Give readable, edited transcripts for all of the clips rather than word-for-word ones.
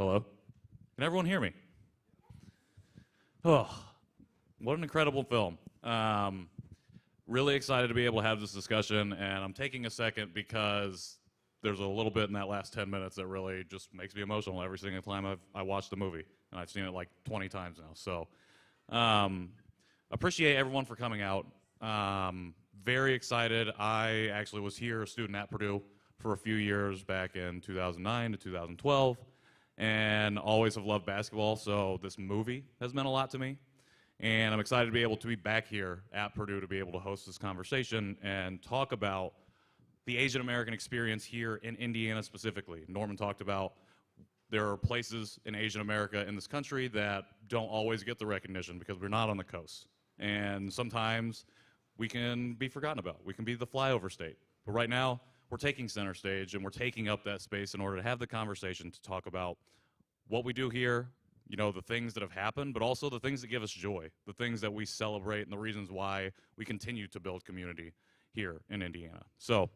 Hello? Can everyone hear me? Oh, what an incredible film. Really excited to be able to have this discussion, and I'm taking a second because there's a little bit in that last 10 minutes that really just makes me emotional every single time I watch the movie, and I've seen it like 20 times now. So, appreciate everyone for coming out. Very excited. I actually was here, a student at Purdue, for a few years back in 2009 to 2012, and always have loved basketball, so this movie has meant a lot to me. And I'm excited to be able to be back here at Purdue to be able to host this conversation and talk about the Asian American experience here in Indiana specifically. Norman talked about there are places in Asian America in this country that don't always get the recognition because we're not on the coast. And sometimes we can be forgotten about. We can be the flyover state. But right now, we're taking center stage and we're taking up that space in order to have the conversation to talk about what we do here, you know, the things that have happened, but also the things that give us joy, the things that we celebrate, and the reasons why we continue to build community here in Indiana. So,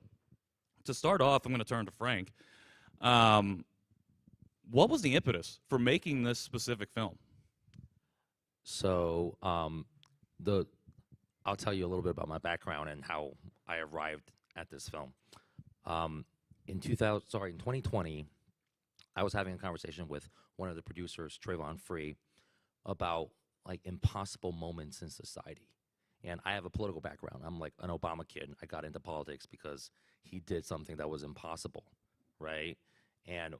to start off, I'm going to turn to Frank. What was the impetus for making this specific film? So, I'll tell you a little bit about my background and how I arrived at this film. In 2020, I was having a conversation with one of the producers, Trayvon Free, about like impossible moments in society. And I have a political background. I'm like an Obama kid. I got into politics because he did something that was impossible, right? And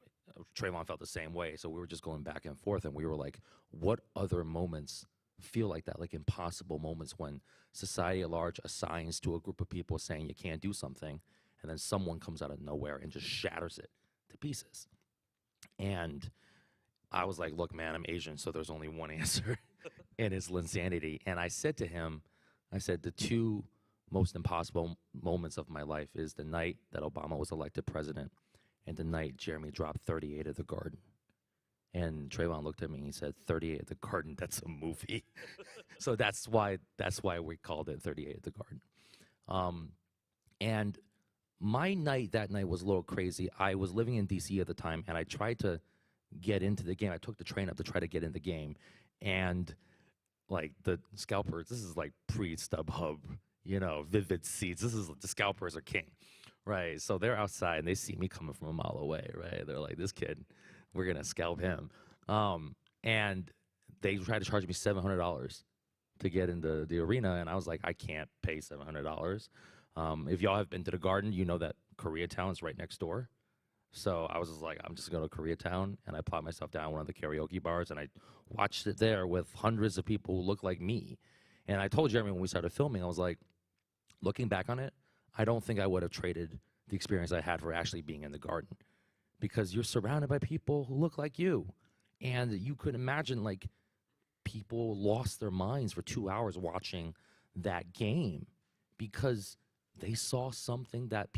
Trayvon felt the same way. So we were just going back and forth, and we were like, what other moments feel like that, like impossible moments when society at large assigns to a group of people saying you can't do something, and then someone comes out of nowhere and just shatters it to pieces. And I was like, look, man, I'm Asian, so there's only one answer, and it's Linsanity. And I said to him, I said, the two most impossible moments of my life is the night that Obama was elected president and the night Jeremy dropped 38 at the Garden. And Trayvon looked at me and he said, 38 at the Garden, that's a movie. So that's why we called it 38 at the Garden. And my night that night was a little crazy. I was living in D.C. at the time, and I tried to get into the game. I took the train up to try to get in the game. And, like, the scalpers, this is like pre-StubHub, you know, Vivid Seats. This is, the scalpers are king, right? So they're outside, and they see me coming from a mile away, right? They're like, this kid, we're going to scalp him. And they tried to charge me $700 to get into the arena, and I was like, I can't pay $700. If y'all have been to the Garden, you know that Koreatown is right next door. So I was just like, I'm just going to Koreatown, and I plopped myself down one of the karaoke bars, and I watched it there with hundreds of people who look like me. And I told Jeremy when we started filming, I was like, looking back on it, I don't think I would have traded the experience I had for actually being in the Garden, because you're surrounded by people who look like you. And you could imagine, like, people lost their minds for 2 hours watching that game because they saw something that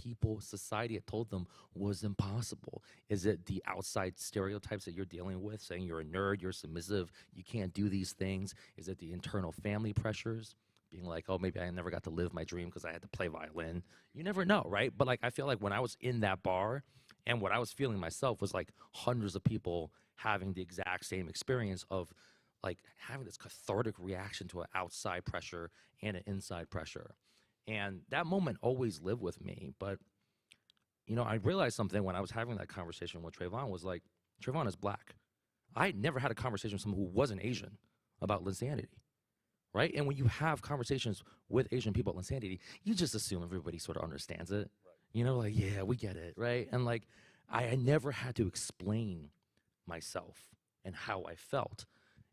society had told them was impossible. Is it the outside stereotypes that you're dealing with, saying you're a nerd, you're submissive, you can't do these things? Is it the internal family pressures, being like, oh, maybe I never got to live my dream because I had to play violin? You never know, right? But like, I feel like when I was in that bar and what I was feeling myself was like hundreds of people having the exact same experience of like having this cathartic reaction to an outside pressure and an inside pressure. And that moment always lived with me. But, you know, I realized something when I was having that conversation with Trayvon was like, Trayvon is black. I had never had a conversation with someone who wasn't Asian about Linsanity, right? And when you have conversations with Asian people about Linsanity, you just assume everybody sort of understands it. Right. You know, like, yeah, we get it, right? And like, I never had to explain myself and how I felt.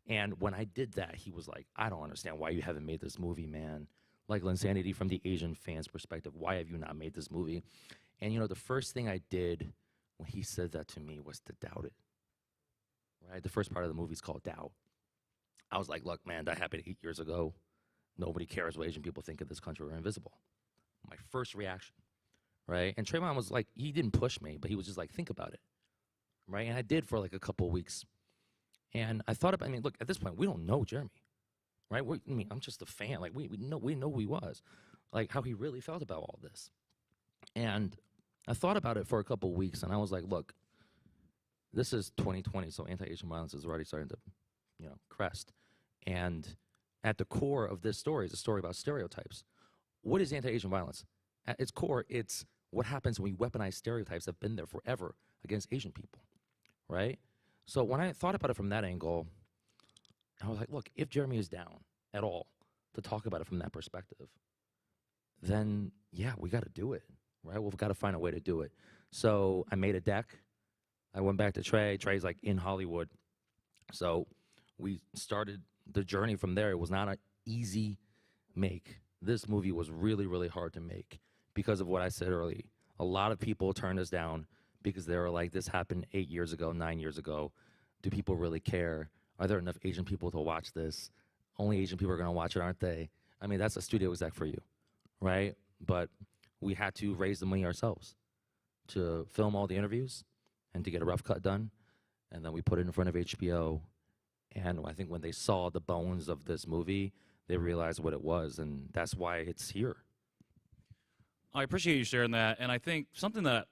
And when I did that, he was like, I don't understand why you haven't made this movie, man. Like Linsanity from the Asian fans' perspective, why have you not made this movie? And, you know, the first thing I did when he said that to me was to doubt it, right? The first part of the movie is called Doubt. I was like, look, man, that happened 8 years ago. Nobody cares what Asian people think of this country. We're invisible. My first reaction, right? And Trayvon was like, he didn't push me, but he was just like, think about it, right? And I did for like a couple of weeks. And I thought about, I mean, look, at this point, we don't know Jeremy. Right? I mean, I'm just a fan. Like, we know who he was, like how he really felt about all this. And I thought about it for a couple of weeks, and I was like, look, this is 2020, so anti-Asian violence is already starting to, crest. And at the core of this story is a story about stereotypes. What is anti-Asian violence? At its core, it's what happens when we weaponize stereotypes that have been there forever against Asian people, right? So when I thought about it from that angle, I was like, look, if Jeremy is down at all to talk about it from that perspective, then yeah, we got to do it, right? We've got to find a way to do it. So I made a deck. I went back to Trey. Trey's like in Hollywood. So we started the journey from there. It was not an easy make. This movie was really, really hard to make because of what I said earlier. A lot of people turned us down because they were like, this happened 8 years ago, 9 years ago. Do people really care? Are there enough Asian people to watch this? Only Asian people are going to watch it, aren't they? I mean, that's a studio exec for you, right? But we had to raise the money ourselves to film all the interviews and to get a rough cut done. And then we put it in front of HBO. And I think when they saw the bones of this movie, they realized what it was. And that's why it's here. I appreciate you sharing that. And I think something that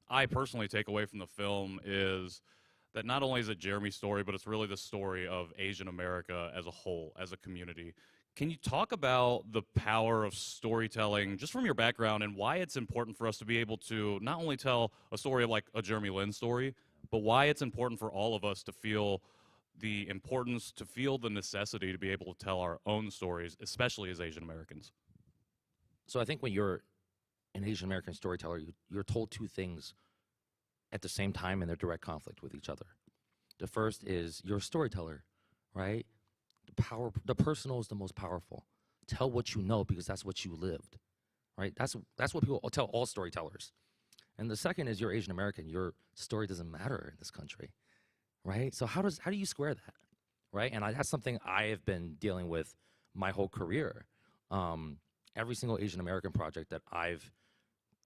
I personally take away from the film is that not only is it Jeremy's story, but it's really the story of Asian America as a whole, as a community. Can you talk about the power of storytelling, just from your background, and why it's important for us to be able to not only tell a story like a Jeremy Lin story, but why it's important for all of us to feel the importance, to feel the necessity to be able to tell our own stories, especially as Asian Americans? So I think when you're an Asian American storyteller, you're told two things at the same time, and they're direct conflict with each other. The first is you're a storyteller, right? The personal is the most powerful. Tell what you know because that's what you lived, right? That's what people tell all storytellers. And the second is you're Asian American. Your story doesn't matter in this country, right? So how do you square that, right? And that's something I have been dealing with my whole career. Every single Asian American project that I've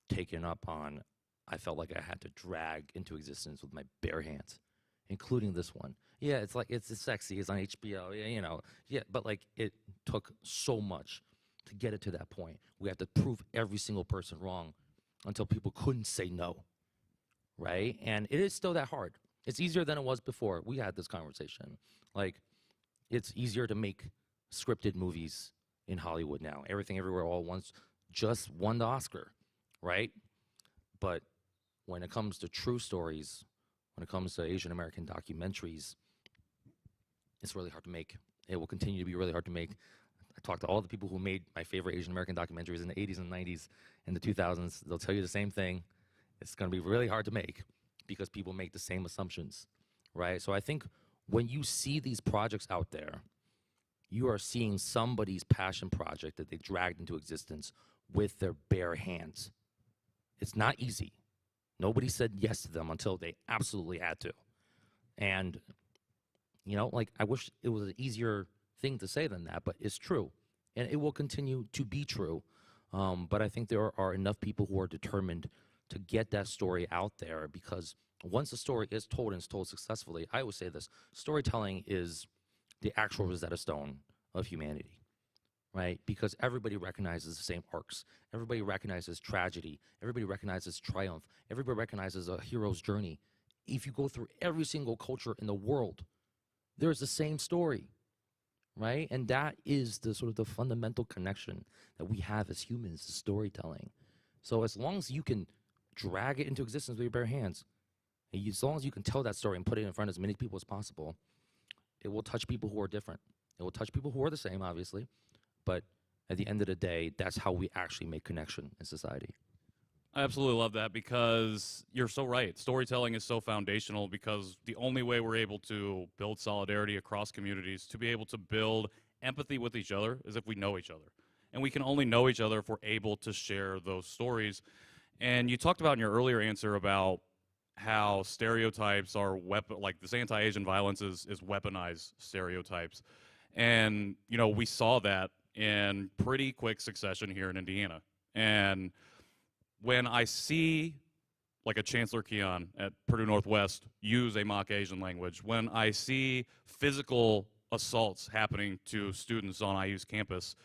taken up on, I felt like I had to drag into existence with my bare hands, including this one. Yeah, it's like it's sexy. It's on HBO. Yeah, but like it took so much to get it to that point. We had to prove every single person wrong until people couldn't say no, right? And it is still that hard. It's easier than it was before. We had this conversation. Like, it's easier to make scripted movies in Hollywood now. Everything, Everywhere, All at Once just won the Oscar, right? But when it comes to true stories, when it comes to Asian American documentaries, it's really hard to make. It will continue to be really hard to make. I talked to all the people who made my favorite Asian American documentaries in the 80s and 90s and the 2000s. They'll tell you the same thing. It's going to be really hard to make because people make the same assumptions, right? So I think when you see these projects out there, you are seeing somebody's passion project that they dragged into existence with their bare hands. It's not easy. Nobody said yes to them until they absolutely had to. And, like, I wish it was an easier thing to say than that, but it's true. And it will continue to be true. But I think there are enough people who are determined to get that story out there, because once the story is told and it's told successfully, I always say this, storytelling is the actual Rosetta Stone of humanity, right? Because everybody recognizes the same arcs. Everybody recognizes tragedy. Everybody recognizes triumph. Everybody recognizes a hero's journey. If you go through every single culture in the world, there's the same story, right? And that is the sort of the fundamental connection that we have as humans, is storytelling. So as long as you can drag it into existence with your bare hands, and as long as you can tell that story and put it in front of as many people as possible, it will touch people who are different. It will touch people who are the same, obviously, but at the end of the day, that's how we actually make connection in society. I absolutely love that, because you're so right. Storytelling is so foundational, because the only way we're able to build solidarity across communities, to be able to build empathy with each other, is if we know each other. And we can only know each other if we're able to share those stories. And you talked about in your earlier answer about how stereotypes are like this anti-Asian violence is weaponized stereotypes. And, we saw that in pretty quick succession here in Indiana. And when I see like a Chancellor Keon at Purdue Northwest use a mock Asian language, when I see physical assaults happening to students on IU's campus,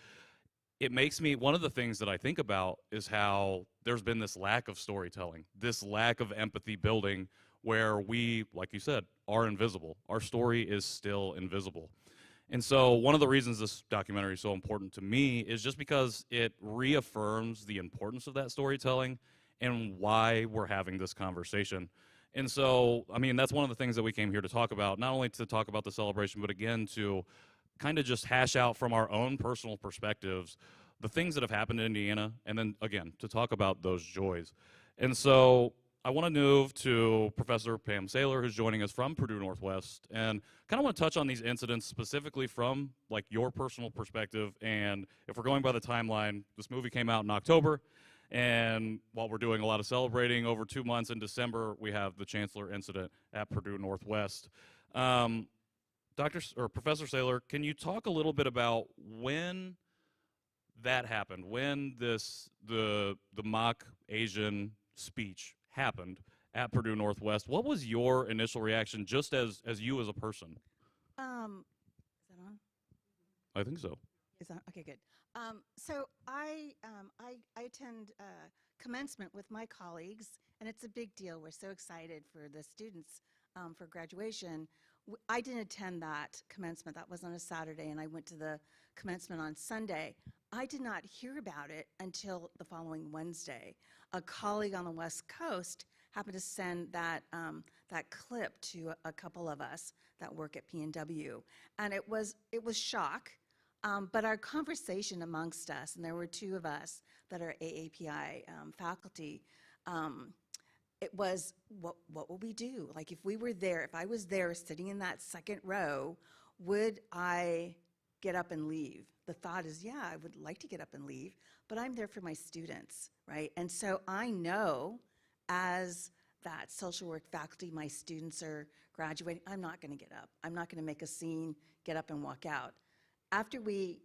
it makes me, one of the things that I think about is how there's been this lack of storytelling, this lack of empathy building, where we, like you said, are invisible. Our story is still invisible. And so, one of the reasons this documentary is so important to me is just because it reaffirms the importance of that storytelling and why we're having this conversation. And so, I mean, that's one of the things that we came here to talk about, not only to talk about the celebration, but again, to kind of just hash out from our own personal perspectives the things that have happened in Indiana, and then again, to talk about those joys. And so, I want to move to Professor Pam Saylor, who's joining us from Purdue Northwest, and kind of want to touch on these incidents specifically from like your personal perspective. And if we're going by the timeline, this movie came out in October, and while we're doing a lot of celebrating over 2 months in December, we have the Chancellor incident at Purdue Northwest. Professor Saylor, can you talk a little bit about when that happened, when the mock Asian speech happened at Purdue Northwest? What was your initial reaction, just as you as a person? Is that on? I think so. Is that okay? Good. So I attend commencement with my colleagues, and it's a big deal. We're so excited for the students for graduation. I didn't attend that commencement. That was on a Saturday, and I went to the commencement on Sunday. I did not hear about it until the following Wednesday. A colleague on the West Coast happened to send that clip to a couple of us that work at PNW, and it was shock. But our conversation amongst us, and there were two of us that are AAPI faculty, it was, what will we do? Like, if we were there, if I was there sitting in that second row, would I get up and leave? The thought is, yeah, I would like to get up and leave, but I'm there for my students, right? And so I know as that social work faculty, my students are graduating, I'm not gonna get up. I'm not gonna make a scene, get up and walk out. After we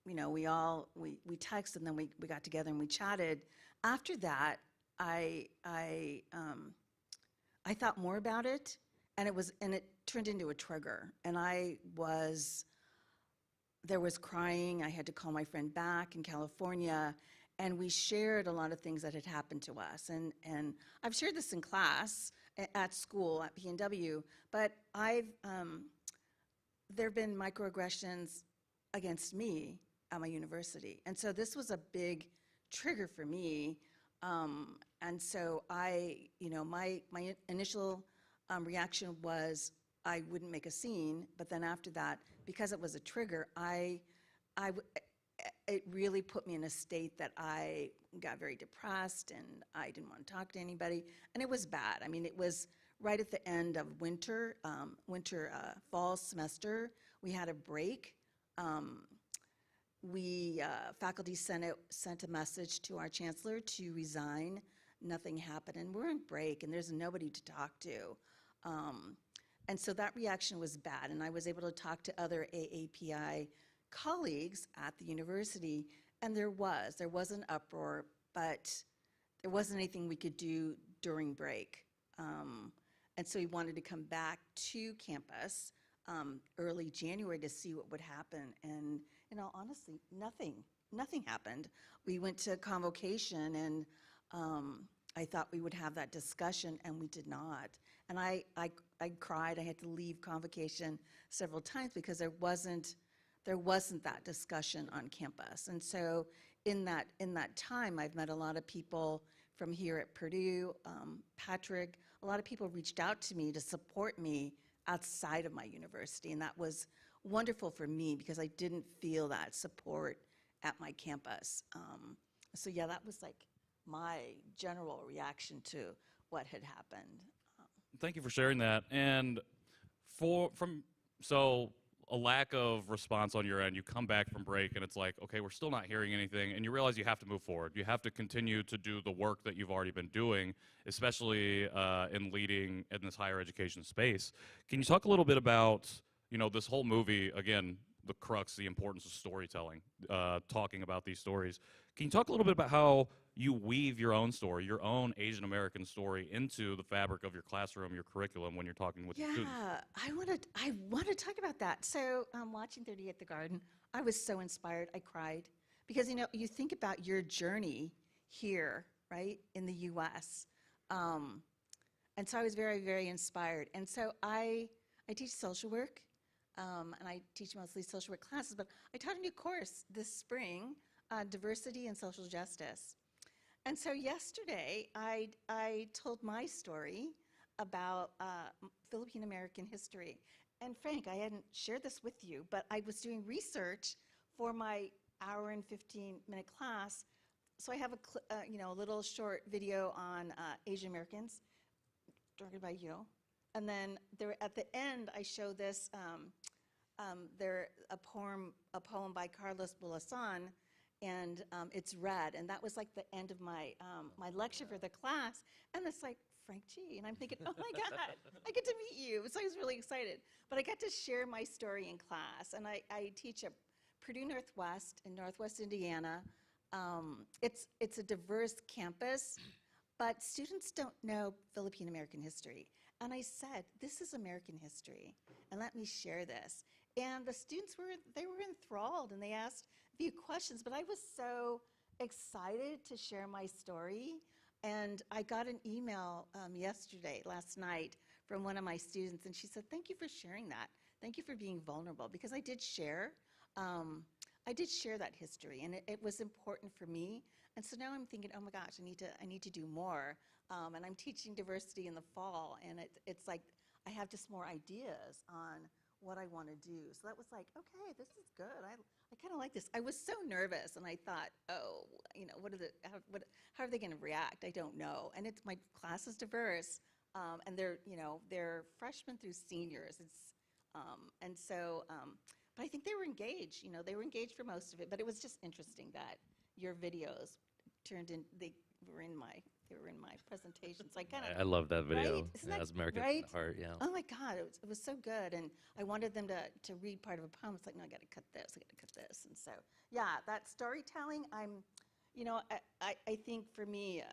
texted, and then we got together and we chatted. After that, I thought more about it, and it turned into a trigger. And there was crying. I had to call my friend back in California, and we shared a lot of things that had happened to us. And I've shared this in class at school at PNW, but there have been microaggressions against me at my university. And so this was a big trigger for me. And so my initial reaction was I wouldn't make a scene, but then after that, because it was a trigger, it really put me in a state that I got very depressed, and I didn't want to talk to anybody, and it was bad. I mean, it was right at the end of fall semester. We had a break. Faculty sent a message to our chancellor to resign. Nothing happened, and we're in break, and there's nobody to talk to. And so that reaction was bad, and I was able to talk to other AAPI colleagues at the university, and there was an uproar, but there wasn't anything we could do during break. And so we wanted to come back to campus early January to see what would happen. And in all honesty, nothing happened. We went to convocation, and I thought we would have that discussion, and we did not. And I cried. I had to leave convocation several times because there wasn't that discussion on campus. And so in that time, I've met a lot of people from here at Purdue, Patrick. A lot of people reached out to me to support me outside of my university, and that was wonderful for me because I didn't feel that support at my campus. So yeah, that was like my general reaction to what had happened. Thank you for sharing that. And so a lack of response on your end, you come back from break and it's like, okay, we're still not hearing anything, and you realize you have to move forward. You have to continue to do the work that you've already been doing, especially in leading in this higher education space. Can you talk a little bit about, this whole movie, again, the crux, the importance of storytelling, talking about these stories. Can you talk a little bit about how you weave your own story, your own Asian American story, into the fabric of your classroom, your curriculum when you're talking with your students? Yeah, I want to talk about that. So watching 30 at the Garden, I was so inspired. I cried because you think about your journey here, right, in the U.S. And And so I was very, very inspired. And so I teach social work, and I teach mostly social work classes, but I taught a new course this spring, diversity and social justice. And so yesterday, I told my story about Philippine American history. And Frank, I hadn't shared this with you, but I was doing research for my hour and 15-minute class. So I have a little short video on Asian Americans, directed by you. And then at the end, I show this, a poem by Carlos Bulasan, and it's read. And that was like the end of my lecture for the class. And it's like, Frank G. And I'm thinking, oh my God, I get to meet you. So I was really excited. But I got to share my story in class. And I teach at Purdue Northwest in Northwest Indiana. It's a diverse campus, but students don't know Philippine American history. And I said, this is American history, and let me share this. And the students were enthralled, and they asked a few questions, but I was so excited to share my story. And I got an email last night, from one of my students, and she said, thank you for sharing that. Thank you for being vulnerable, because I did share that history, and it was important for me. And so now I'm thinking, oh my gosh, I need to do more. And I'm teaching diversity in the fall, and it's like I have just more ideas on what I want to do. So that was like, okay, this is good. I kind of like this. I was so nervous, and I thought, oh, how are they going to react? I don't know. And my class is diverse, and they're freshmen through seniors. But I think they were engaged. They were engaged for most of it. But it was just interesting that your videos they were in my presentation. So I love that video. Right? Isn't that As American right? Heart, yeah. Oh my God, it was so good. And I wanted them to read part of a poem. It's like, no, I got to cut this. I got to cut this. And so, yeah, that storytelling. I think for me,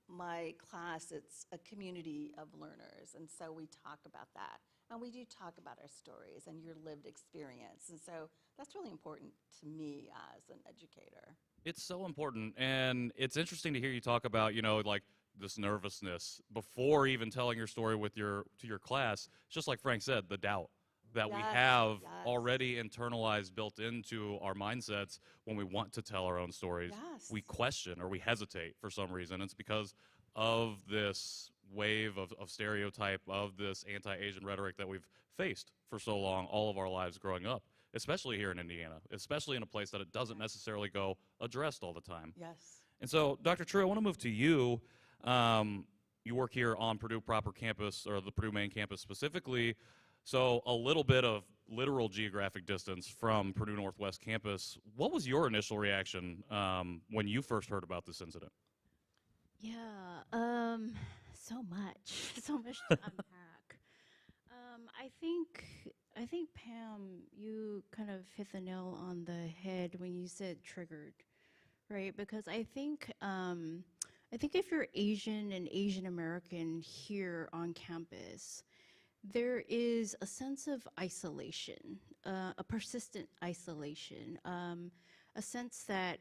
my class. It's a community of learners, and so we talk about that. And we do talk about our stories and your lived experience. And so that's really important to me as an educator. It's so important, and it's interesting to hear you talk about, like this nervousness before even telling your story to your class. Just like Frank said, the doubt that we Yes, have yes. already internalized, built into our mindsets when we want to tell our own stories. Yes. We question or we hesitate for some reason. It's because of this wave of stereotype, of this anti-Asian rhetoric that we've faced for so long, all of our lives growing up, especially here in Indiana, especially in a place that it doesn't necessarily go addressed all the time. Yes. And so, Dr. True, I want to move to you. You work here on Purdue proper campus, or the Purdue main campus specifically. So a little bit of literal geographic distance from Purdue Northwest campus. What was your initial reaction when you first heard about this incident? Yeah, so much, so much to unpack. I think Pam, you kind of hit the nail on the head when you said triggered, right? Because I think if you're Asian and Asian American here on campus, there is a sense of isolation, a persistent isolation, a sense that,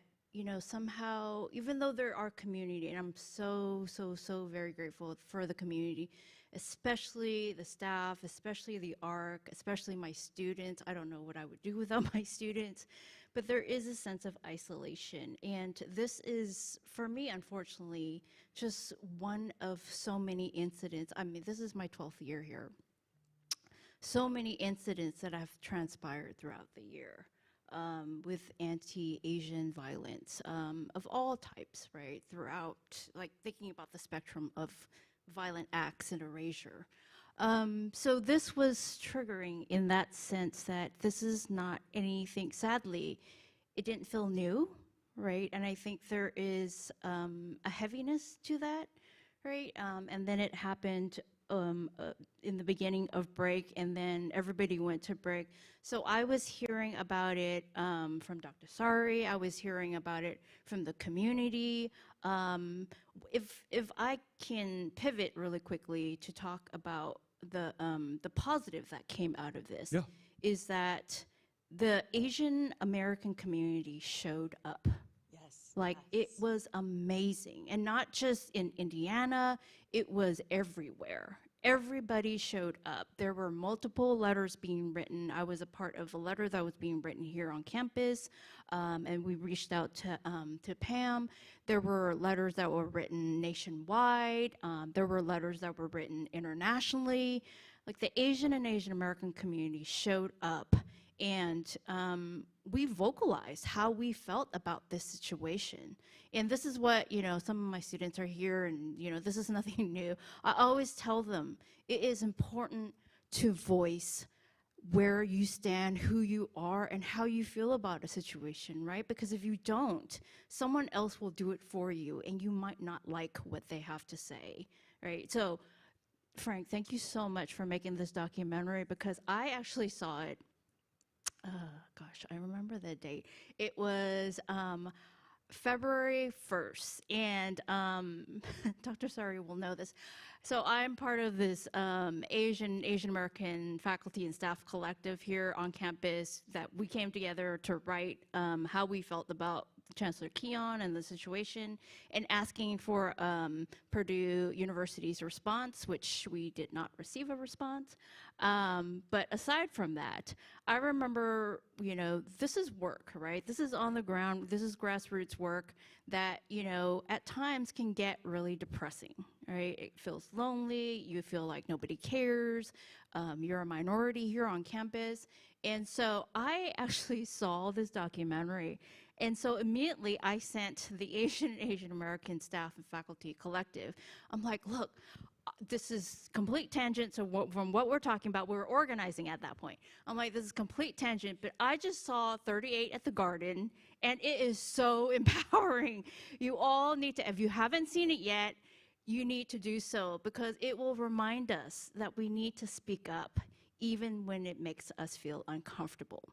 somehow, even though there are community, and I'm so very grateful for the community, especially the staff, especially the ARC, especially my students. I don't know what I would do without my students, but there is a sense of isolation. And this is, for me, unfortunately, just one of so many incidents. I mean, this is my 12th year here. So many incidents that have transpired throughout the year. With anti-Asian violence of all types, right? Throughout, like thinking about the spectrum of violent acts and erasure. So this was triggering in that sense that this is not anything, sadly, it didn't feel new, right? And I think there is a heaviness to that, right? And then it happened in the beginning of break, and then everybody went to break. So I was hearing about it from Dr. Sari. I was hearing about it from the community. If I can pivot really quickly to talk about the positive that came out of this, Yeah. is that the Asian American community showed up. Yes. Like, it was amazing. And not just in Indiana, it was everywhere. Everybody showed up. There were multiple letters being written. I was a part of a letter that was being written here on campus, and we reached out to Pam. There were letters that were written nationwide. There were letters that were written internationally. Like, the Asian and Asian American community showed up, and we vocalized how we felt about this situation. And this is what, some of my students are here, and, this is nothing new. I always tell them it is important to voice where you stand, who you are, and how you feel about a situation, right? Because if you don't, someone else will do it for you, and you might not like what they have to say, right? So, Frank, thank you so much for making this documentary, because I actually saw it. Gosh, I remember the date. It was February 1st, and Dr. Sari will know this. So I'm part of this Asian American faculty and staff collective here on campus that we came together to write how we felt about Chancellor Keon and the situation, and asking for Purdue University's response, which we did not receive a response. But aside from that, I remember, this is work, right? This is on the ground, this is grassroots work that, at times can get really depressing, right? It feels lonely, you feel like nobody cares, you're a minority here on campus. And so I actually saw this documentary, and so immediately I sent the Asian American staff and faculty collective. I'm like, look, this is complete tangent from what we're talking about. We were organizing at that point. I'm like, this is complete tangent, but I just saw 38 at the Garden, and it is so empowering. You all need to, if you haven't seen it yet, you need to do so, because it will remind us that we need to speak up even when it makes us feel uncomfortable,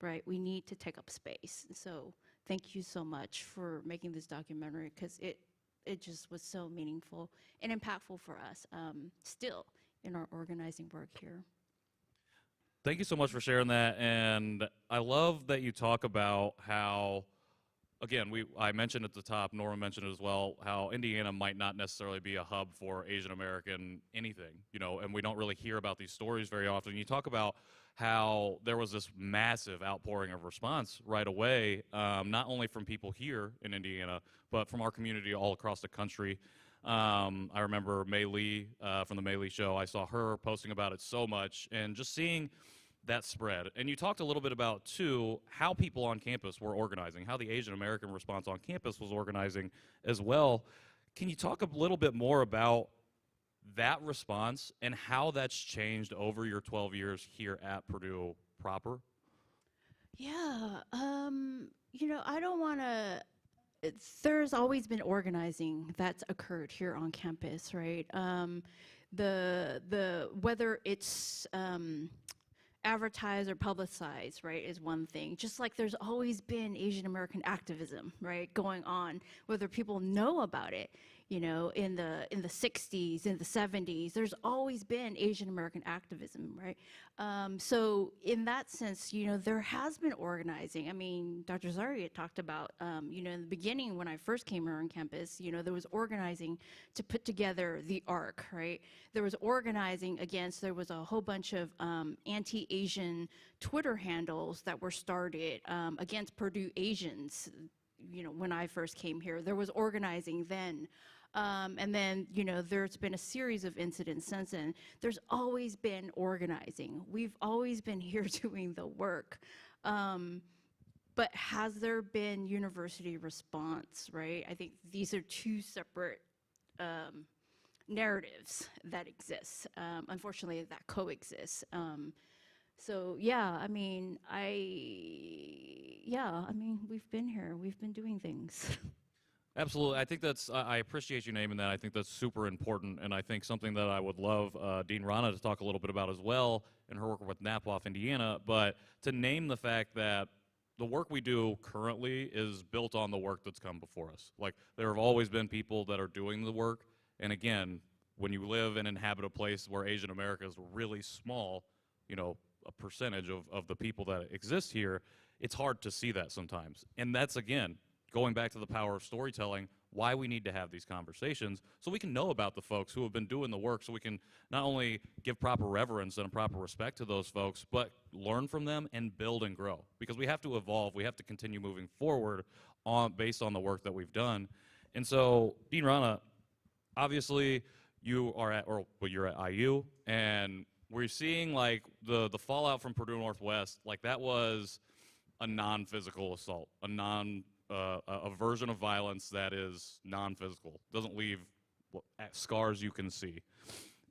right? We need to take up space. So thank you so much for making this documentary, because it just was so meaningful and impactful for us still in our organizing work here. Thank you so much for sharing that. And I love that you talk about how, again, I mentioned at the top, Norma mentioned it as well, how Indiana might not necessarily be a hub for Asian American anything, and we don't really hear about these stories very often. You talk about how there was this massive outpouring of response right away, not only from people here in Indiana, but from our community all across the country. I remember Mei Lee from the Mei Lee Show. I saw her posting about it so much, and just seeing that spread. And you talked a little bit about, too, how people on campus were organizing, how the Asian American response on campus was organizing as well. Can you talk a little bit more about that response and how that's changed over your 12 years here at Purdue proper? Yeah, I don't want to, there's always been organizing that's occurred here on campus, right? Whether it's advertised or publicized, right, is one thing. Just like there's always been Asian American activism, right, going on, whether people know about it. In the 60s, in the 70s, there's always been Asian American activism, right? So in that sense, there has been organizing. I mean, Dr. Zari had talked about, in the beginning when I first came here on campus, there was organizing to put together the ARC, right? There was organizing there was a whole bunch of anti-Asian Twitter handles that were started against Purdue Asians. When I first came here, there was organizing then. And then, there's been a series of incidents since then. There's always been organizing. We've always been here doing the work. But has there been university response, right? I think these are two separate narratives that exist, unfortunately, that coexist. So yeah, we've been here, we've been doing things. Absolutely. I think I appreciate you naming that. I think that's super important, and I think something that I would love Dean Rana to talk a little bit about as well in her work with Napof, Indiana, but to name the fact that the work we do currently is built on the work that's come before us. Like, there have always been people that are doing the work, and again, when you live and inhabit a place where Asian America is really small, a percentage of the people that exist here, it's hard to see that sometimes. And that's, again, going back to the power of storytelling, why we need to have these conversations so we can know about the folks who have been doing the work, so we can not only give proper reverence and proper respect to those folks, but learn from them and build and grow. Because we have to evolve, we have to continue moving forward based on the work that we've done. And so, Dean Rana, obviously you are you're at IU, and we're seeing like the fallout from Purdue Northwest, like that was a non-physical assault, a version of violence that is non-physical, doesn't leave scars you can see.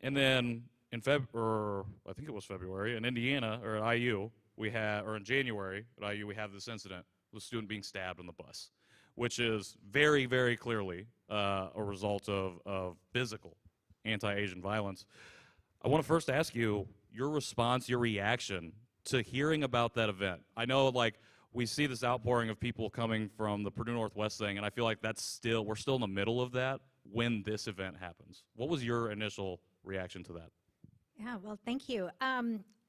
And then in I think it was February, in Indiana, or at IU, or in January at IU, we have this incident with a student being stabbed on the bus, which is very, very clearly a result of physical anti-Asian violence. I want to first ask you your response, your reaction to hearing about that event. I know, like, we see this outpouring of people coming from the Purdue Northwest thing, and I feel like we're still in the middle of that when this event happens. What was your initial reaction to that? Yeah, well, thank you.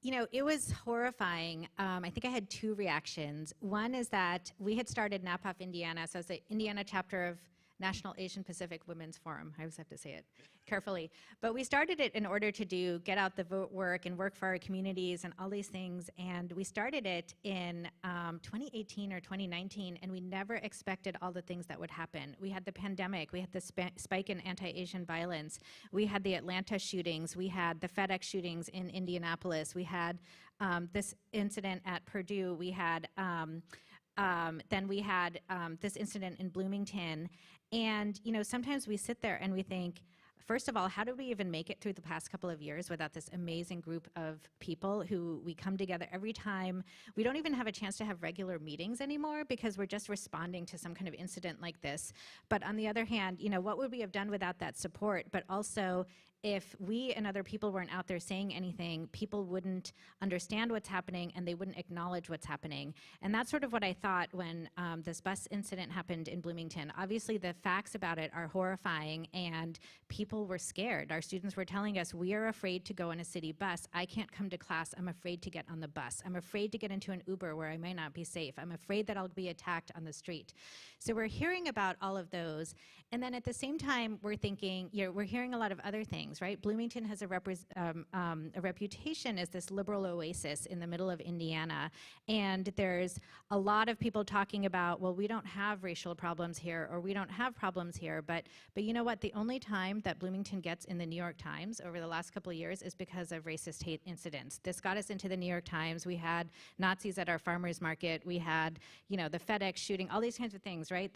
It was horrifying. I think I had two reactions. One is that we had started NAPAF Indiana, so it's the Indiana chapter of National Asian Pacific Women's Forum. I always have to say it carefully. But we started it in order to get out the vote work and work for our communities and all these things. And we started it in 2018 or 2019, and we never expected all the things that would happen. We had the pandemic. We had the spike in anti-Asian violence. We had the Atlanta shootings. We had the FedEx shootings in Indianapolis. We had this incident at Purdue. We had then we had this incident in Bloomington. And, sometimes we sit there and we think, first of all, how did we even make it through the past couple of years without this amazing group of people who we come together every time? We don't even have a chance to have regular meetings anymore because we're just responding to some kind of incident like this. But on the other hand, what would we have done without that support? But also, if we and other people weren't out there saying anything, people wouldn't understand what's happening and they wouldn't acknowledge what's happening. And that's sort of what I thought when this bus incident happened in Bloomington. Obviously, the facts about it are horrifying and people were scared. Our students were telling us, we are afraid to go on a city bus. I can't come to class. I'm afraid to get on the bus. I'm afraid to get into an Uber where I might not be safe. I'm afraid that I'll be attacked on the street. So we're hearing about all of those. And then at the same time, we're thinking, we're hearing a lot of other things, right? Bloomington has a reputation as this liberal oasis in the middle of Indiana. And there's a lot of people talking about, well, we don't have racial problems here, or we don't have problems here. But you know what? The only time that Bloomington gets in the New York Times over the last couple of years is because of racist hate incidents. This got us into the New York Times. We had Nazis at our farmers market. We had, the FedEx shooting, all these kinds of things, right?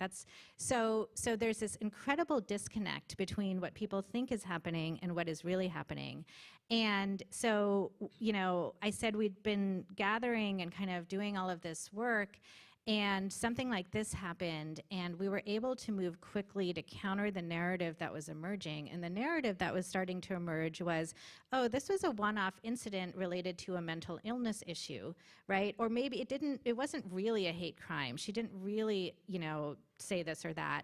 So there's this incredible disconnect between what people think is happening and what is really happening. And so, I said we'd been gathering and kind of doing all of this work, and something like this happened, and we were able to move quickly to counter the narrative that was emerging. And the narrative that was starting to emerge was, oh, this was a one-off incident related to a mental illness issue, right? Or maybe it wasn't really a hate crime. She didn't really, say this or that.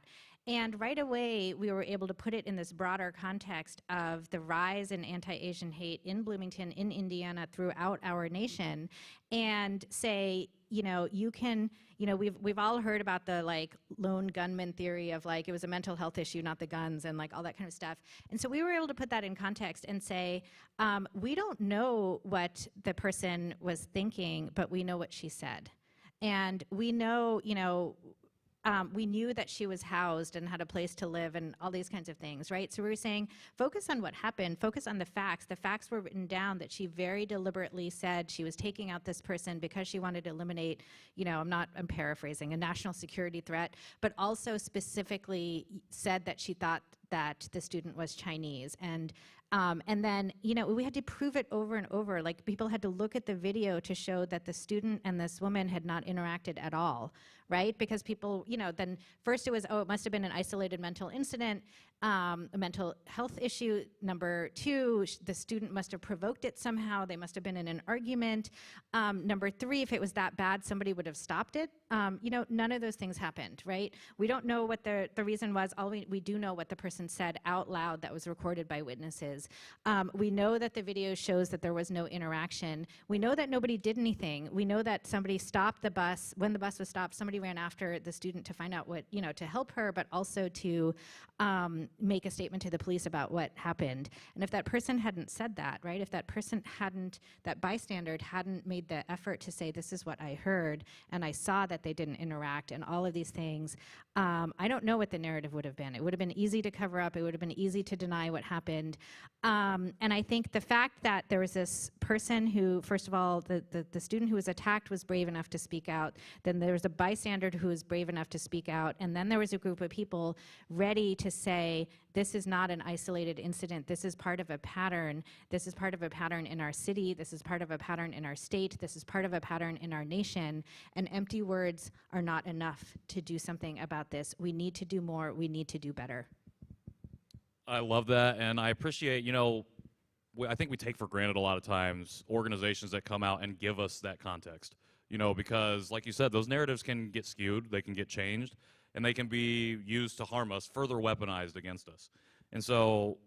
And right away, we were able to put it in this broader context of the rise in anti-Asian hate in Bloomington, in Indiana, throughout our nation, and say, we've all heard about the lone gunman theory of it was a mental health issue, not the guns, and all that kind of stuff. And so we were able to put that in context and say, we don't know what the person was thinking, but we know what she said. And we know, we knew that she was housed and had a place to live and all these kinds of things, right? So we were saying, focus on what happened, focus on the facts. The facts were written down that she very deliberately said she was taking out this person because she wanted to eliminate, I'm paraphrasing, a national security threat, but also specifically said that she thought that the student was Chinese. And then, we had to prove it over and over. People had to look at the video to show that the student and this woman had not interacted at all, right? Because people, then first it was, it must have been an isolated mental incident, a mental health issue. Number two, the student must have provoked it somehow. They must have been in an argument. Number three, if it was that bad, somebody would have stopped it. None of those things happened, right? We don't know what the reason was. All we do know what the person said out loud that was recorded by witnesses. We know that the video shows that there was no interaction. We know that nobody did anything. We know that somebody stopped the bus. When the bus was stopped, somebody ran after the student to find out what, to help her, but also to make a statement to the police about what happened. And if that person hadn't said that, right, if that person hadn't, that bystander hadn't made the effort to say, this is what I heard, and I saw that they didn't interact, and all of these things, I don't know what the narrative would have been. It would have been easy to cover up. It would have been easy to deny what happened. And I think the fact that there was this person who, first of all, the student who was attacked was brave enough to speak out. Then there was a bystander who was brave enough to speak out. And then there was a group of people ready to say, this is not an isolated incident. This is part of a pattern. This is part of a pattern in our city. This is part of a pattern in our state. This is part of a pattern in our nation. And empty words are not enough to do something about this. We need to do more. We need to do better. I love that, and I appreciate, I think we take for granted a lot of times organizations that come out and give us that context, because like you said, those narratives can get skewed, they can get changed, and they can be used to harm us, further weaponized against us. And so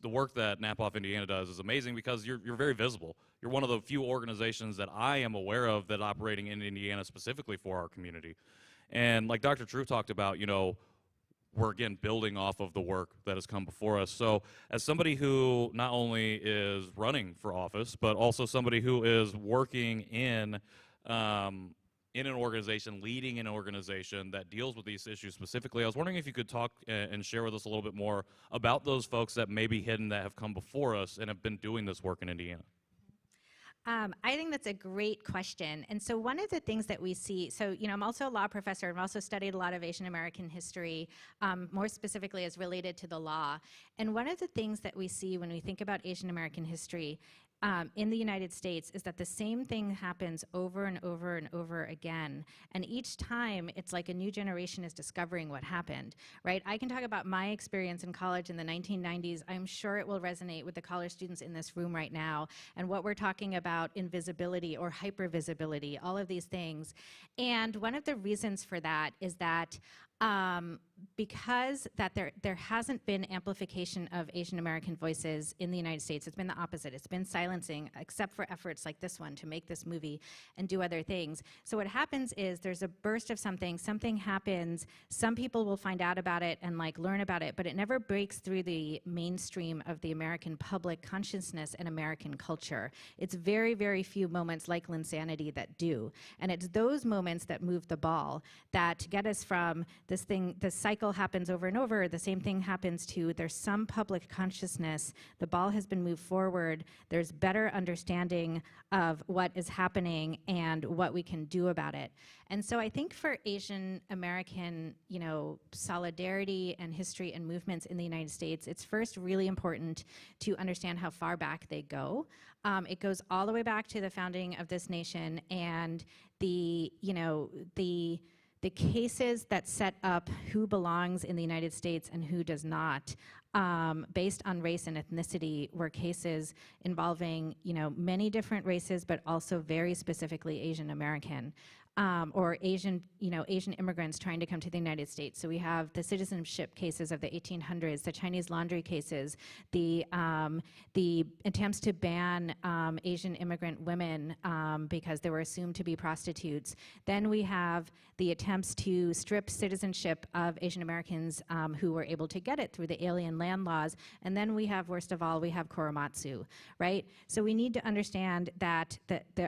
the work that NAPAWF Indiana does is amazing because you're very visible. You're one of the few organizations that I am aware of that operating in Indiana specifically for our community. And like Dr. True talked about, we're again building off of the work that has come before us. So as somebody who not only is running for office, but also somebody who is working in an organization, leading an organization that deals with these issues specifically, I was wondering if you could talk and share with us a little bit more about those folks that may be hidden that have come before us and have been doing this work in Indiana. I think that's a great question. And so one of the things that we see, so, I'm also a law professor. I've also studied a lot of Asian American history, more specifically as related to the law. And one of the things that we see when we think about Asian American history in the United States is that the same thing happens over and over and over again. And each time, it's like a new generation is discovering what happened, right? I can talk about my experience in college in the 1990s. I'm sure it will resonate with the college students in this room right now. And what we're talking about, invisibility or hypervisibility, all of these things. And one of the reasons for that is that because that there hasn't been amplification of Asian American voices in the United States. It's been the opposite. It's been silencing, except for efforts like this one to make this movie and do other things. So what happens is there's a burst of something happens, some people will find out about it and learn about it, but it never breaks through the mainstream of the American public consciousness and American culture. It's very, very few moments like Linsanity that do. And it's those moments that move the ball, that get us from this cycle happens over and over, the same thing happens to, there's some public consciousness, the ball has been moved forward, there's better understanding of what is happening and what we can do about it. And so I think for Asian American, solidarity and history and movements in the United States, it's first really important to understand how far back they go. It goes all the way back to the founding of this nation and the cases that set up who belongs in the United States and who does not, based on race and ethnicity, were cases involving, many different races, but also very specifically Asian American. Or Asian immigrants trying to come to the United States. So we have the citizenship cases of the 1800s, the Chinese laundry cases, the attempts to ban Asian immigrant women because they were assumed to be prostitutes. Then we have the attempts to strip citizenship of Asian Americans who were able to get it through the alien land laws. And then we have, worst of all, we have Korematsu, right? So we need to understand that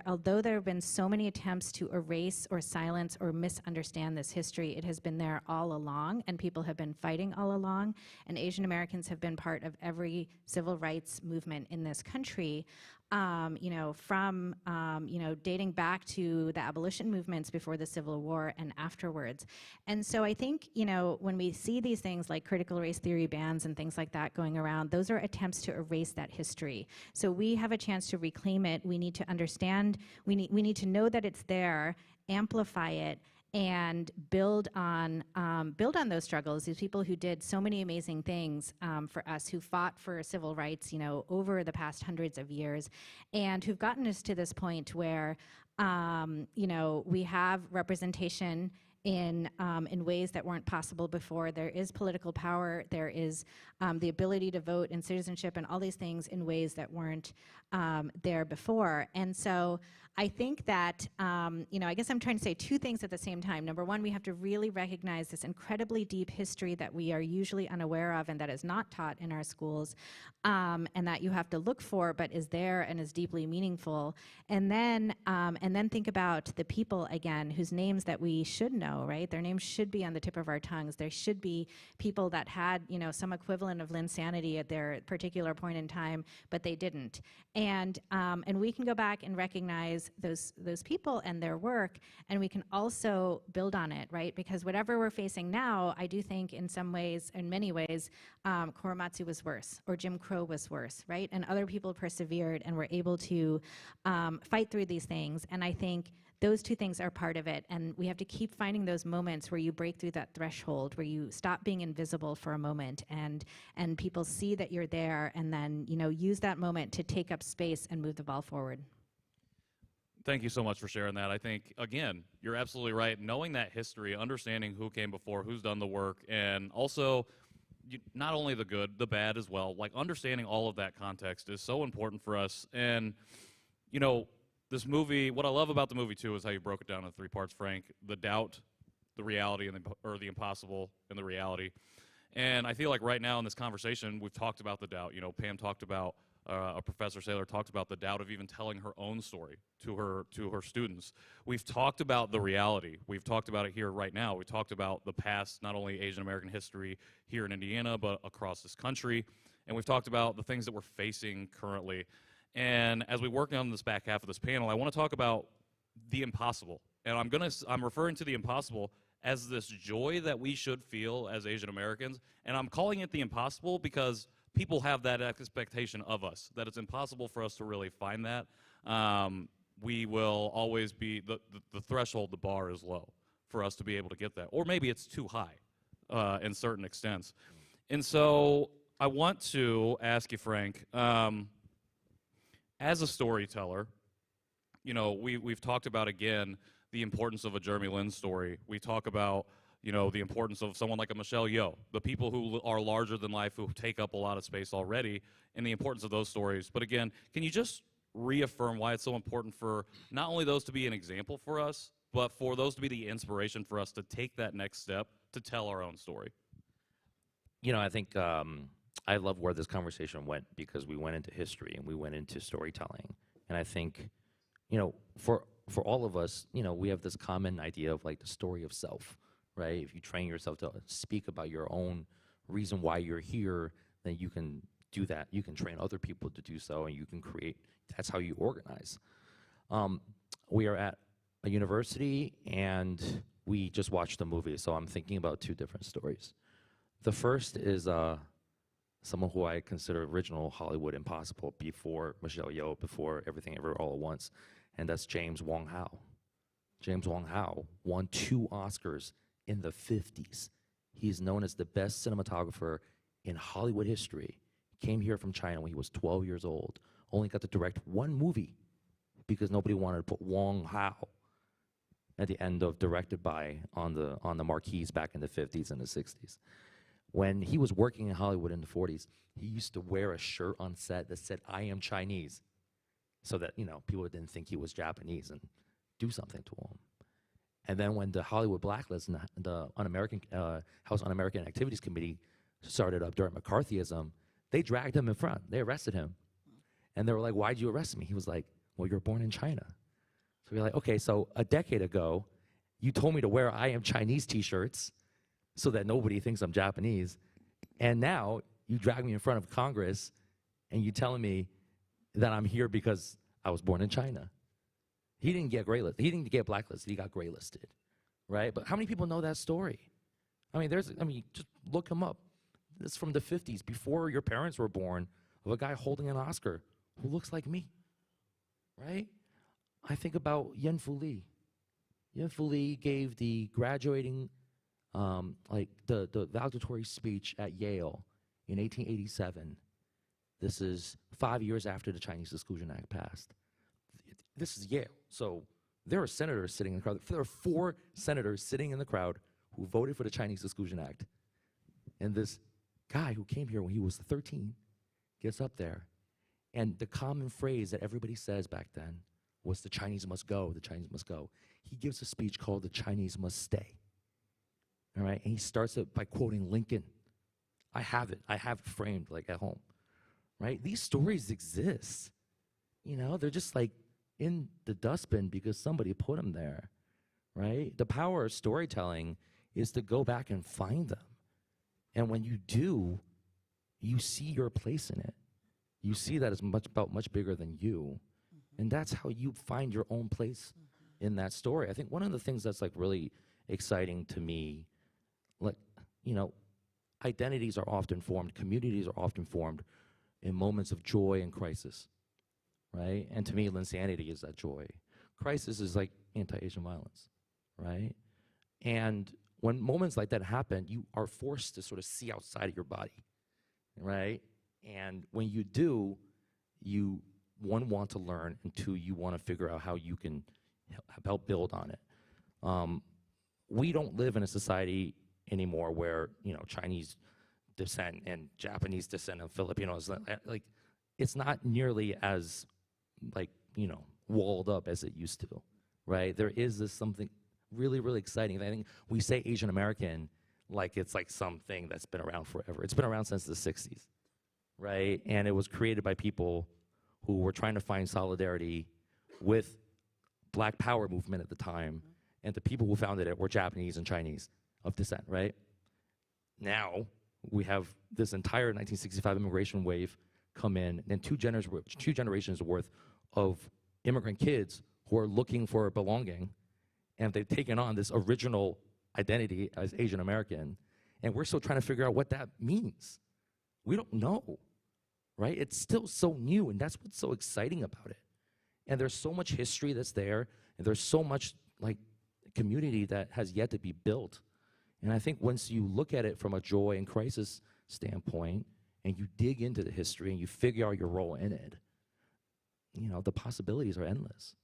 although there have been so many attempts to erase or silence or misunderstand this history, it has been there all along, and people have been fighting all along, and Asian Americans have been part of every civil rights movement in this country, from dating back to the abolition movements before the Civil War and afterwards. And so I think, when we see these things like critical race theory bans and things like that going around, those are attempts to erase that history. So we have a chance to reclaim it. We need to understand, we need to know that it's there, amplify it, and build on those struggles. These people who did so many amazing things for us, who fought for civil rights, over the past hundreds of years, and who've gotten us to this point where, we have representation in ways that weren't possible before. There is political power. There is the ability to vote and citizenship and all these things in ways that weren't there before. And so I think that, I guess I'm trying to say two things at the same time. Number one, we have to really recognize this incredibly deep history that we are usually unaware of and that is not taught in our schools, and that you have to look for, but is there and is deeply meaningful. And then think about the people again, whose names that we should know, right? Their names should be on the tip of our tongues. There should be people that had, some equivalent of Linsanity at their particular point in time, but they didn't. And we can go back and recognize those people and their work, and we can also build on it, right? Because whatever we're facing now, I do think in some ways, in many ways, Korematsu was worse, or Jim Crow was worse, right? And other people persevered and were able to fight through these things. And I think those two things are part of it, and we have to keep finding those moments where you break through that threshold, where you stop being invisible for a moment, and people see that you're there, and then use that moment to take up space and move the ball forward. Thank you so much for sharing that. I think, again, you're absolutely right. Knowing that history, understanding who came before, who's done the work, and also not only the good, the bad as well, like understanding all of that context is so important for us. And, this movie, what I love about the movie, too, is how you broke it down into 3 parts, Frank. The doubt, the reality, or the impossible, and the reality. And I feel like right now in this conversation, we've talked about the doubt. Pam talked about, Professor Saylor talked about the doubt of even telling her own story to her students. We've talked about the reality. We've talked about it here right now. We talked about the past, not only Asian American history here in Indiana, but across this country. And we've talked about the things that we're facing currently. And as we work on this back half of this panel, I want to talk about the impossible. And I'm referring to the impossible as this joy that we should feel as Asian Americans. And I'm calling it the impossible because people have that expectation of us, that it's impossible for us to really find that. We will always be, the threshold, the bar is low for us to be able to get that. Or maybe it's too high in certain extents. And so I want to ask you, Frank, as a storyteller, we've talked about, again, the importance of a Jeremy Lin story. We talk about, the importance of someone like a Michelle Yeoh, the people who are larger than life, who take up a lot of space already, and the importance of those stories. But again, can you just reaffirm why it's so important for not only those to be an example for us, but for those to be the inspiration for us to take that next step to tell our own story? I think I love where this conversation went because we went into history and we went into storytelling. And I think, for all of us, we have this common idea of like the story of self, right? If you train yourself to speak about your own reason why you're here, then you can do that. You can train other people to do so, and you can create, that's how you organize. We are at a university, and we just watched a movie, so I'm thinking about 2 different stories. The first is someone who I consider original Hollywood impossible before Michelle Yeoh, before Everything Everywhere All at Once, and that's James Wong Howe. James Wong Howe won 2 Oscars in the 50s. He's known as the best cinematographer in Hollywood history. Came here from China when he was 12 years old. Only got to direct 1 movie because nobody wanted to put Wong Howe at the end of directed by on the marquees back in the 50s and the 60s. When he was working in Hollywood in the 40s, he used to wear a shirt on set that said, "I am Chinese," so that, people didn't think he was Japanese and do something to him. And then when the Hollywood Blacklist and the House Un-American Activities Committee started up during McCarthyism, they dragged him in front. They arrested him. And they were like, "Why'd you arrest me?" He was like, "Well, you're born in China." So we're like, okay, so a decade ago, you told me to wear "I am Chinese" t-shirts so that nobody thinks I'm Japanese. And now you drag me in front of Congress and you telling me that I'm here because I was born in China. He didn't get graylisted. He didn't get blacklisted. He got graylisted, right? But how many people know that story? Just look him up. This is from the 50s, before your parents were born, of a guy holding an Oscar who looks like me, right? I think about Yen Fu Lee. Yen Fu Lee gave the graduating, the valedictory speech at Yale in 1887. This is 5 years after the Chinese Exclusion Act passed. This is Yale, so there are senators sitting in the crowd. There are 4 senators sitting in the crowd who voted for the Chinese Exclusion Act. And this guy who came here when he was 13 gets up there. And the common phrase that everybody says back then was the Chinese must go, the Chinese must go. He gives a speech called The Chinese Must Stay. All right, and he starts it by quoting Lincoln. I have it framed like at home, right? These stories exist. You know, they're just like in the dustbin because somebody put them there, right? The power of storytelling is to go back and find them. And when you do, you see your place in it. You see that it's much bigger than you. And that's how you find your own place in that story. I think one of the things that's like really exciting to me, like, you know, identities are often formed, communities are often formed in moments of joy and crisis, right? And to me, Linsanity is that joy. Crisis is like anti-Asian violence, right? And when moments like that happen, you are forced to sort of see outside of your body, right? And when you do, you, one, want to learn, and two, you want to figure out how you can help build on it. We don't live in a society anymore where, you know, Chinese descent and Japanese descent and Filipinos, like, it's not nearly as, like, you know, walled up as it used to, right? There is this something really, really exciting. I think we say Asian American like it's like something that's been around forever. It's been around since the 60s, right? And it was created by people who were trying to find solidarity with Black Power movement at the time, and the people who founded it were Japanese and Chinese of descent, right? Now, we have this entire 1965 immigration wave come in, and two generations worth of immigrant kids who are looking for belonging, and they've taken on this original identity as Asian American, and we're still trying to figure out what that means. We don't know, right? It's still so new, and that's what's so exciting about it. And there's so much history that's there, and there's so much like community that has yet to be built. And I think once you look at it from a joy and crisis standpoint, and you dig into the history and you figure out your role in it, you know, the possibilities are endless.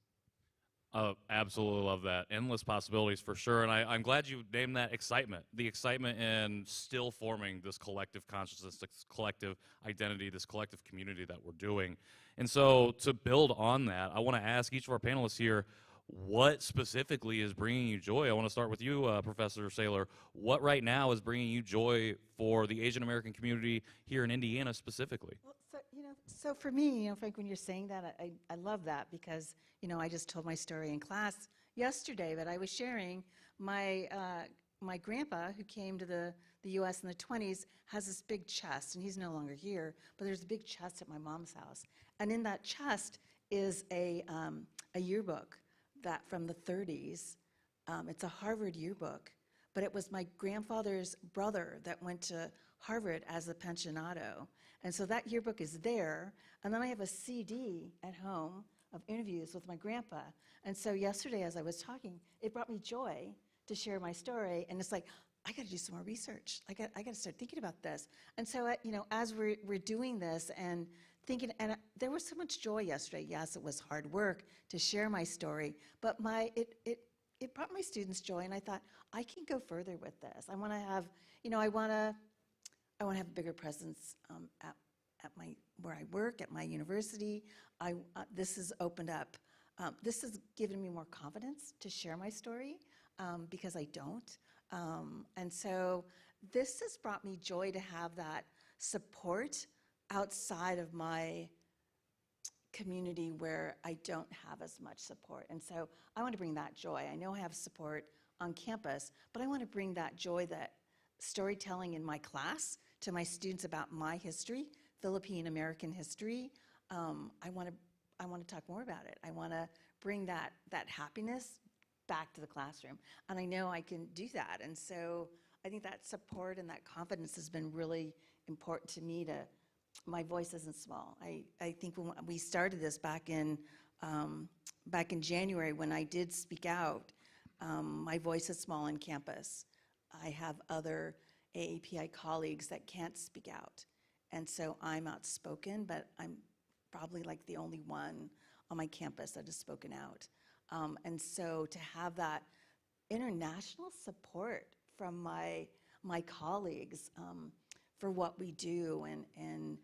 Absolutely love that. Endless possibilities for sure. And I'm glad you named that excitement. The excitement in still forming this collective consciousness, this collective identity, this collective community that we're doing. And so to build on that, I want to ask each of our panelists here, what specifically is bringing you joy? I want to start with you, Professor Saylor. What right now is bringing you joy for the Asian American community here in Indiana specifically? Well, so for me, Frank, when you're saying that, I love that because, I just told my story in class yesterday, but I was sharing my my grandpa who came to the U.S. in the 20s has this big chest, and he's no longer here, but there's a big chest at my mom's house. And in that chest is a yearbook that from the 30s. It's a Harvard yearbook, but it was my grandfather's brother that went to Harvard as a pensionado. And so that yearbook is there. And then I have a CD at home of interviews with my grandpa. And so yesterday, as I was talking, it brought me joy to share my story. And it's like, I got to do some more research. I got to start thinking about this. And so, as we're doing this and thinking, and there was so much joy yesterday. Yes, it was hard work to share my story, but it brought my students joy. And I thought, I can go further with this. I want to have, I want to have a bigger presence at my where I work, at my university. This has opened up. This has given me more confidence to share my story because I don't. And so this has brought me joy to have that support outside of my community where I don't have as much support. And so I want to bring that joy. I know I have support on campus, but I want to bring that joy, that storytelling in my class to my students about my history, Philippine American history. I want to talk more about it. I want to bring that happiness back to the classroom, and I know I can do that. And so I think that support and that confidence has been really important to me. My voice isn't small. I think when we started this back in January, when I did speak out, my voice is small on campus. I have other AAPI colleagues that can't speak out. And so I'm outspoken, but I'm probably like the only one on my campus that has spoken out. And so to have that international support from my colleagues for what we do, and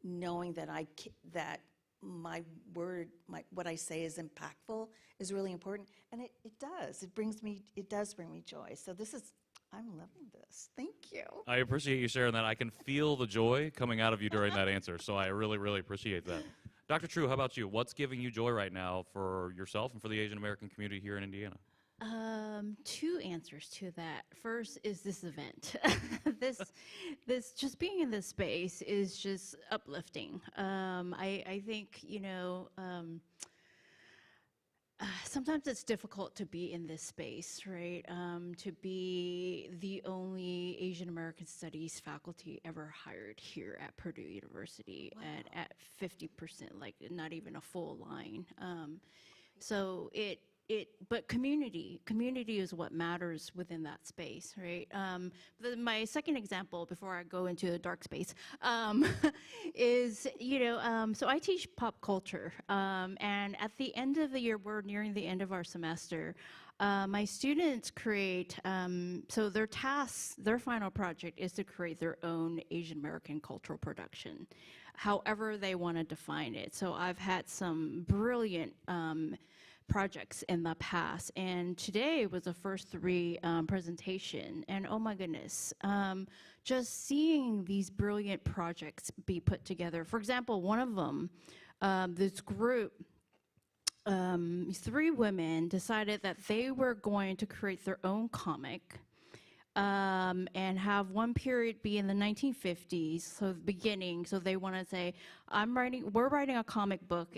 knowing that my word, what I say is impactful is really important, and it does. It does bring me joy. So I'm loving this. Thank you. I appreciate you sharing that. I can feel the joy coming out of you during that answer, so I really, really appreciate that. Dr. True, how about you? What's giving you joy right now for yourself and for the Asian American community here in Indiana? Two answers to that. First is this event. this just being in this space is just uplifting. I think, sometimes it's difficult to be in this space, right? To be the only Asian American Studies faculty ever hired here at Purdue University, and at 50%, like not even a full line. But community is what matters within that space, right? My second example, before I go into a dark space, is, so I teach pop culture, and at the end of the year, we're nearing the end of our semester, my students create, so their final project is to create their own Asian American cultural production, however they want to define it. So I've had some brilliant projects in the past, and today was the first 3 presentation, and oh my goodness, just seeing these brilliant projects be put together. For example, one of them, this group, 3 women decided that they were going to create their own comic, and have one period be in the 1950s, so the beginning. So they want to say, we're writing a comic book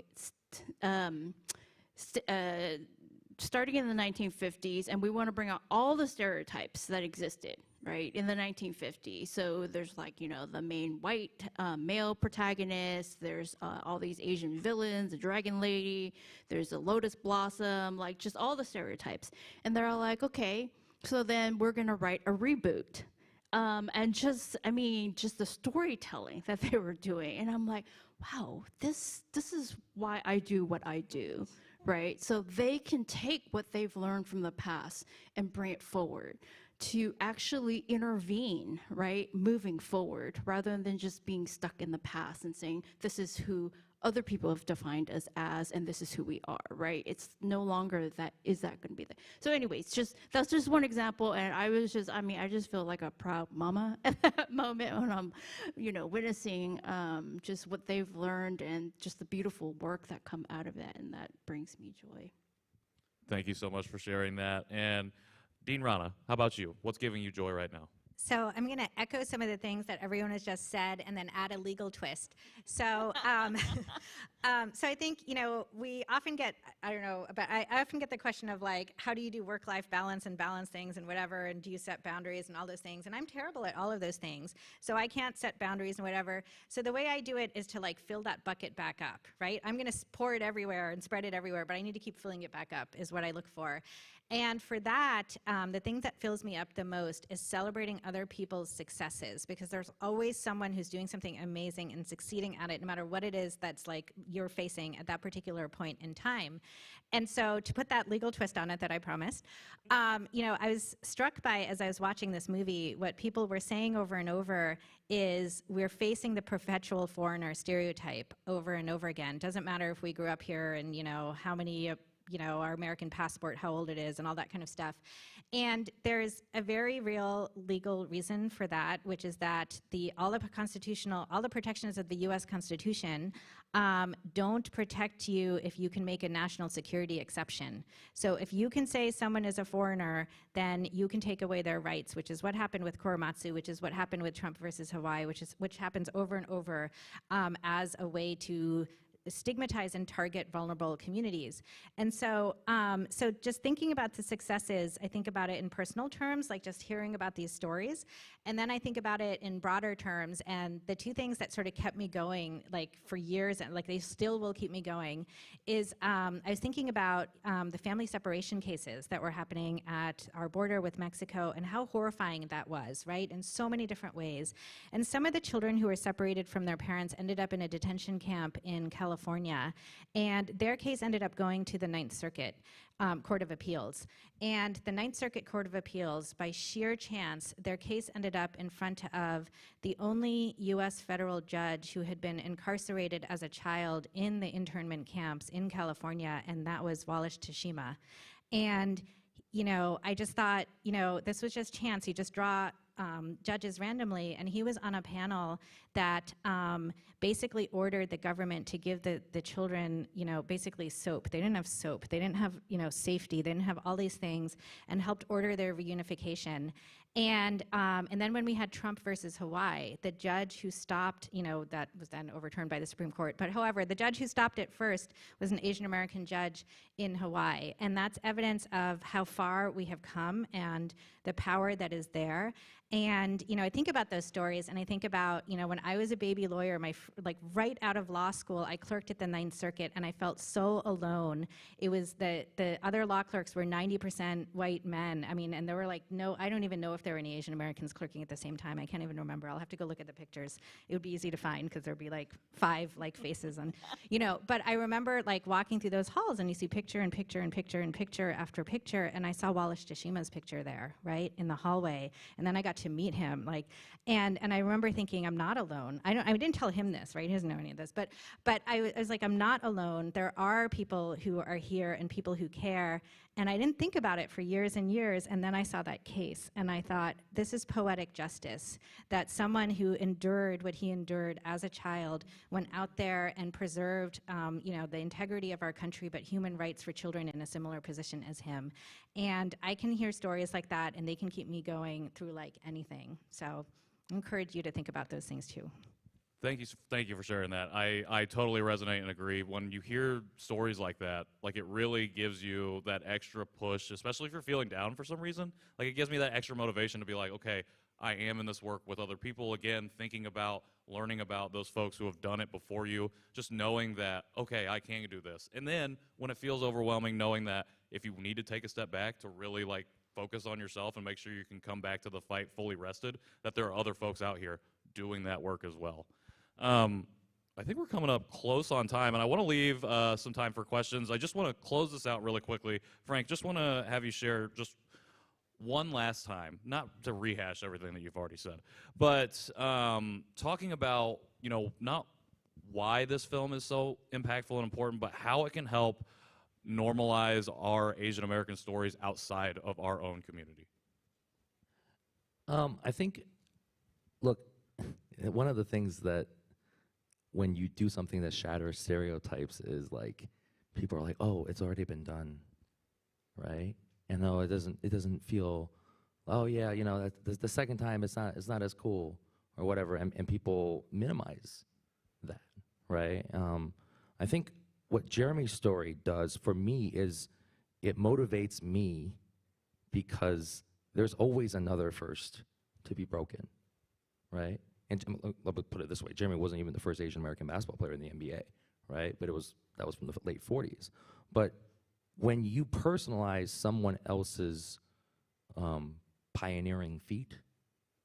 starting in the 1950s, and we want to bring out all the stereotypes that existed, right, in the 1950s. So there's the main white male protagonist, there's all these Asian villains, the dragon lady, there's a lotus blossom, just all the stereotypes. And they're all like, okay, so then we're going to write a reboot. And just the storytelling that they were doing. And I'm like, wow, this is why I do what I do. Right? So they can take what they've learned from the past and bring it forward to actually intervene, right? Moving forward, rather than just being stuck in the past and saying, this is who other people have defined us as, and this is who we are, right? It's no longer that going to be the. So anyways, that's just one example, and I just feel like a proud mama at that moment when I'm, witnessing just what they've learned and just the beautiful work that come out of that, and that brings me joy. Thank you so much for sharing that. And Dean Rana, how about you? What's giving you joy right now? So I'm going to echo some of the things that everyone has just said and then add a legal twist. So so I think, we often get, I often get the question of how do you do work-life balance and balance things and whatever, and do you set boundaries and all those things? And I'm terrible at all of those things. So I can't set boundaries and whatever. So the way I do it is to fill that bucket back up, right? I'm going to pour it everywhere and spread it everywhere, but I need to keep filling it back up is what I look for. And for that, the thing that fills me up the most is celebrating other people's successes, because there's always someone who's doing something amazing and succeeding at it, no matter what it is that's you're facing at that particular point in time. And so to put that legal twist on it that I promised, I was struck by, as I was watching this movie, what people were saying over and over is we're facing the perpetual foreigner stereotype over and over again. Doesn't matter if we grew up here and, how many our American passport, how old it is, and all that kind of stuff. And there's a very real legal reason for that, which is that all the protections of the U.S. Constitution don't protect you if you can make a national security exception. So if you can say someone is a foreigner, then you can take away their rights, which is what happened with Korematsu, which is what happened with Trump versus Hawaii, which happens over and over as a way to stigmatize and target vulnerable communities. And so so just thinking about the successes, I think about it in personal terms, just hearing about these stories. And then I think about it in broader terms, and the 2 things that sort of kept me going for years, and they still will keep me going, is I was thinking about the family separation cases that were happening at our border with Mexico, and how horrifying that was, right? In so many different ways. And some of the children who were separated from their parents ended up in a detention camp in California California. And their case ended up going to the Ninth Circuit Court of Appeals. And the Ninth Circuit Court of Appeals, by sheer chance, their case ended up in front of the only U.S. federal judge who had been incarcerated as a child in the internment camps in California, and that was Wallace Tashima. And you know, I just thought, you know, this was just chance. You just draw judges randomly, and he was on a panel that basically ordered the government to give the children, you know, basically soap. They didn't have soap. They didn't have, you know, safety. They didn't have all these things, and helped order their reunification. And then when we had Trump versus Hawaii, the judge who stopped, you know, that was then overturned by the Supreme Court. But however, the judge who stopped it first was an Asian American judge in Hawaii. And that's evidence of how far we have come and the power that is there. And, you know, I think about those stories, and I think about, you know, when I was a baby lawyer, like right out of law school, I clerked at the Ninth Circuit, and I felt so alone. It was the other law clerks were 90% white men. I mean, and there were like, no, I don't even know if there were any Asian Americans clerking at the same time. I can't even remember. I'll have to go look at the pictures. It would be easy to find because there'd be like 5 like faces on, you know, but I remember like walking through those halls, and you see picture and picture and picture and picture after picture, and I saw Wallace Tashima's picture there, right, in the hallway. And then I got to meet him, like, and I remember thinking, I'm not alone. I didn't tell him this, right? He doesn't know any of this, but I was like, I'm not alone. There are people who are here and people who care. And I didn't think about it for years and years, and then I saw that case, and I thought, this is poetic justice, that someone who endured what he endured as a child went out there and preserved, you know, the integrity of our country, but human rights for children in a similar position as him. And I can hear stories like that, and they can keep me going through like anything. So I encourage you to think about those things too. Thank you for sharing that. I totally resonate and agree. When you hear stories like that, like it really gives you that extra push, especially if you're feeling down for some reason. Like it gives me that extra motivation to be like, okay, I am in this work with other people. Again, thinking about, learning about those folks who have done it before you, just knowing that, okay, I can do this. And then when it feels overwhelming, knowing that if you need to take a step back to really like focus on yourself and make sure you can come back to the fight fully rested, that there are other folks out here doing that work as well. I think we're coming up close on time, and I want to leave some time for questions. I just want to close this out really quickly. Frank, just want to have you share just one last time, not to rehash everything that you've already said, but talking about, you know, not why this film is so impactful and important, but how it can help normalize our Asian American stories outside of our own community. I think, look, one of the things that when you do something that shatters stereotypes is like, people are like, oh, it's already been done, right? And no, it doesn't feel, oh yeah, you know, the second time it's not as cool or whatever, and people minimize that, right? I think what Jeremy's story does for me is it motivates me because there's always another first to be broken, right? And let me put it this way: Jeremy wasn't even the first Asian American basketball player in the NBA, right? But that was from the late 40s. But when you personalize someone else's pioneering feat,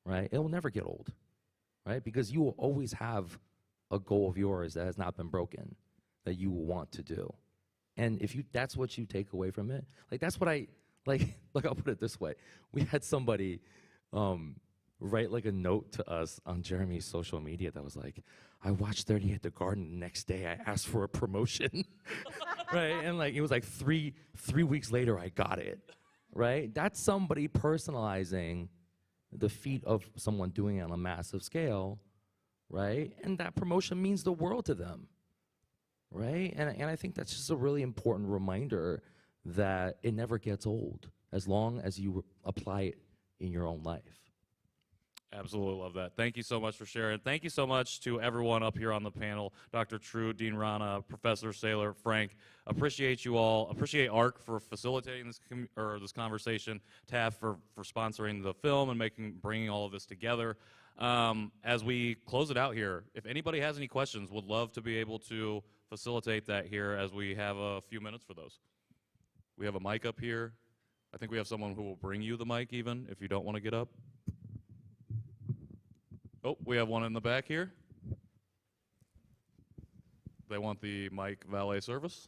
right, it will never get old, right? Because you will always have a goal of yours that has not been broken that you will want to do. And if that's what you take away from it, like that's what I like. Look, I'll put it this way: we had somebody write like a note to us on Jeremy's social media that was like, I watched 30 at the Garden, the next day I asked for a promotion, right? And like, it was like three weeks later I got it, right? That's somebody personalizing the feat of someone doing it on a massive scale, right? And that promotion means the world to them, right? And I think that's just a really important reminder that it never gets old as long as you apply it in your own life. Absolutely love that. Thank you so much for sharing. Thank you so much to everyone up here on the panel, Dr. True, Dean Rana, Professor Saylor, Frank. Appreciate you all. Appreciate ARC for facilitating this conversation, TAF for sponsoring the film and bringing all of this together. As we close it out here, if anybody has any questions, would love to be able to facilitate that here as we have a few minutes for those. We have a mic up here. I think we have someone who will bring you the mic even if you don't want to get up. Oh, we have one in the back here. They want the mic valet service.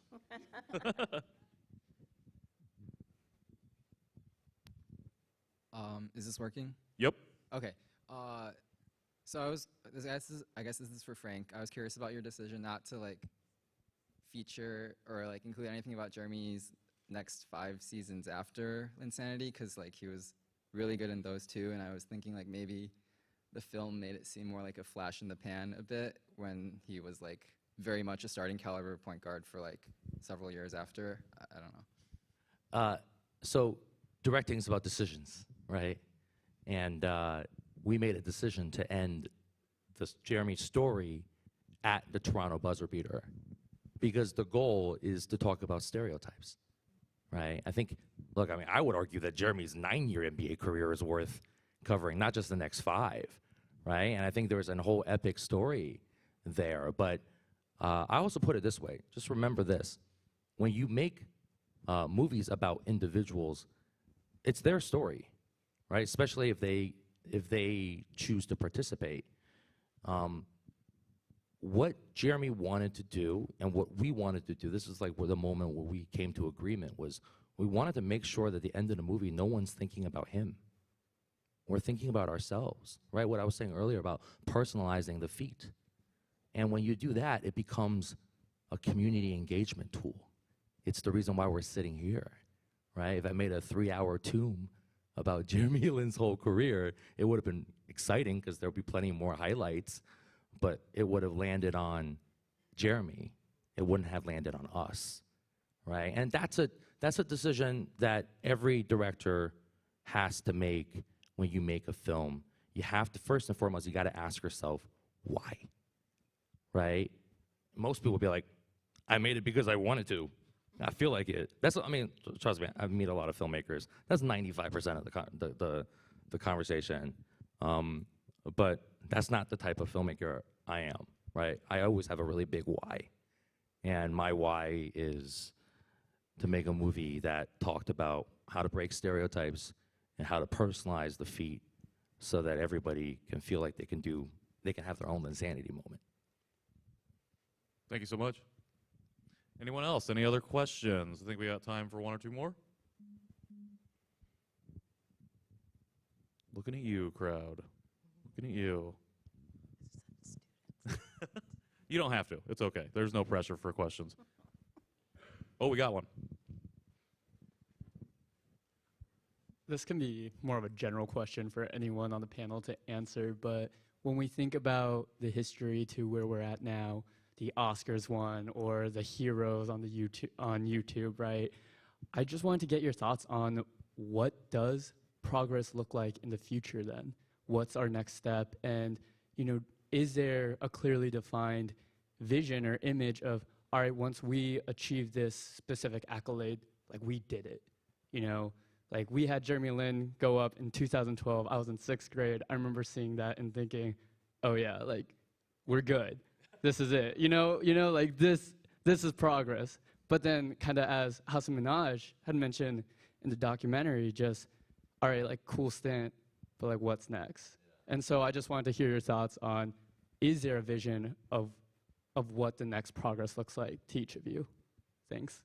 Is this working? Yep. Okay. So I guess this is for Frank. I was curious about your decision not to like feature or like include anything about Jeremy's next 5 seasons after Linsanity, because like he was really good in those 2, and I was thinking like maybe the film made it seem more like a flash in the pan a bit when he was like very much a starting caliber point guard for like several years after. I don't know. So directing is about decisions, right? And we made a decision to end this Jeremy's story at the Toronto buzzer beater because the goal is to talk about stereotypes, right? I think, look, I mean, I would argue that Jeremy's 9-year NBA career is worth covering, not just the next 5, right? And I think there's a whole epic story there. But I also put it this way, just remember this. When you make movies about individuals, it's their story, right? Especially if they choose to participate. What Jeremy wanted to do and what we wanted to do, this is like where the moment where we came to agreement was we wanted to make sure that at the end of the movie, no one's thinking about him. We're thinking about ourselves, right? What I was saying earlier about personalizing the feat. And when you do that, it becomes a community engagement tool. It's the reason why we're sitting here, right? If I made a 3-hour tomb about Jeremy Lin's whole career, it would have been exciting because there would be plenty more highlights, but it would have landed on Jeremy. It wouldn't have landed on us, right? And that's a decision that every director has to make when you make a film. You have to, first and foremost, you got to ask yourself, why, right? Most people will be like, I made it because I wanted to. I feel like it. I mean, trust me, I meet a lot of filmmakers. That's 95% of the conversation. But that's not the type of filmmaker I am, right? I always have a really big why. And my why is to make a movie that talked about how to break stereotypes and how to personalize the feat so that everybody can feel like they can have their own Linsanity moment. Thank you so much. Anyone else? Any other questions? I think we got time for 1 or 2 more. Looking at you, crowd. Looking at you. You don't have to. It's okay. There's no pressure for questions. Oh, we got one. This can be more of a general question for anyone on the panel to answer, but when we think about the history to where we're at now, the Oscars won or the heroes on YouTube, right? I just wanted to get your thoughts on what does progress look like in the future then? What's our next step? And, is there a clearly defined vision or image of, all right, once we achieve this specific accolade, like we did it, Like we had Jeremy Lin go up in 2012. I was in 6th grade. I remember seeing that and thinking, oh yeah, like we're good. This is it. Like this is progress. But then kind of as Hasan Minhaj had mentioned in the documentary, just, all right, like cool stint, but like what's next? And so I just wanted to hear your thoughts on, is there a vision of what the next progress looks like to each of you? Thanks.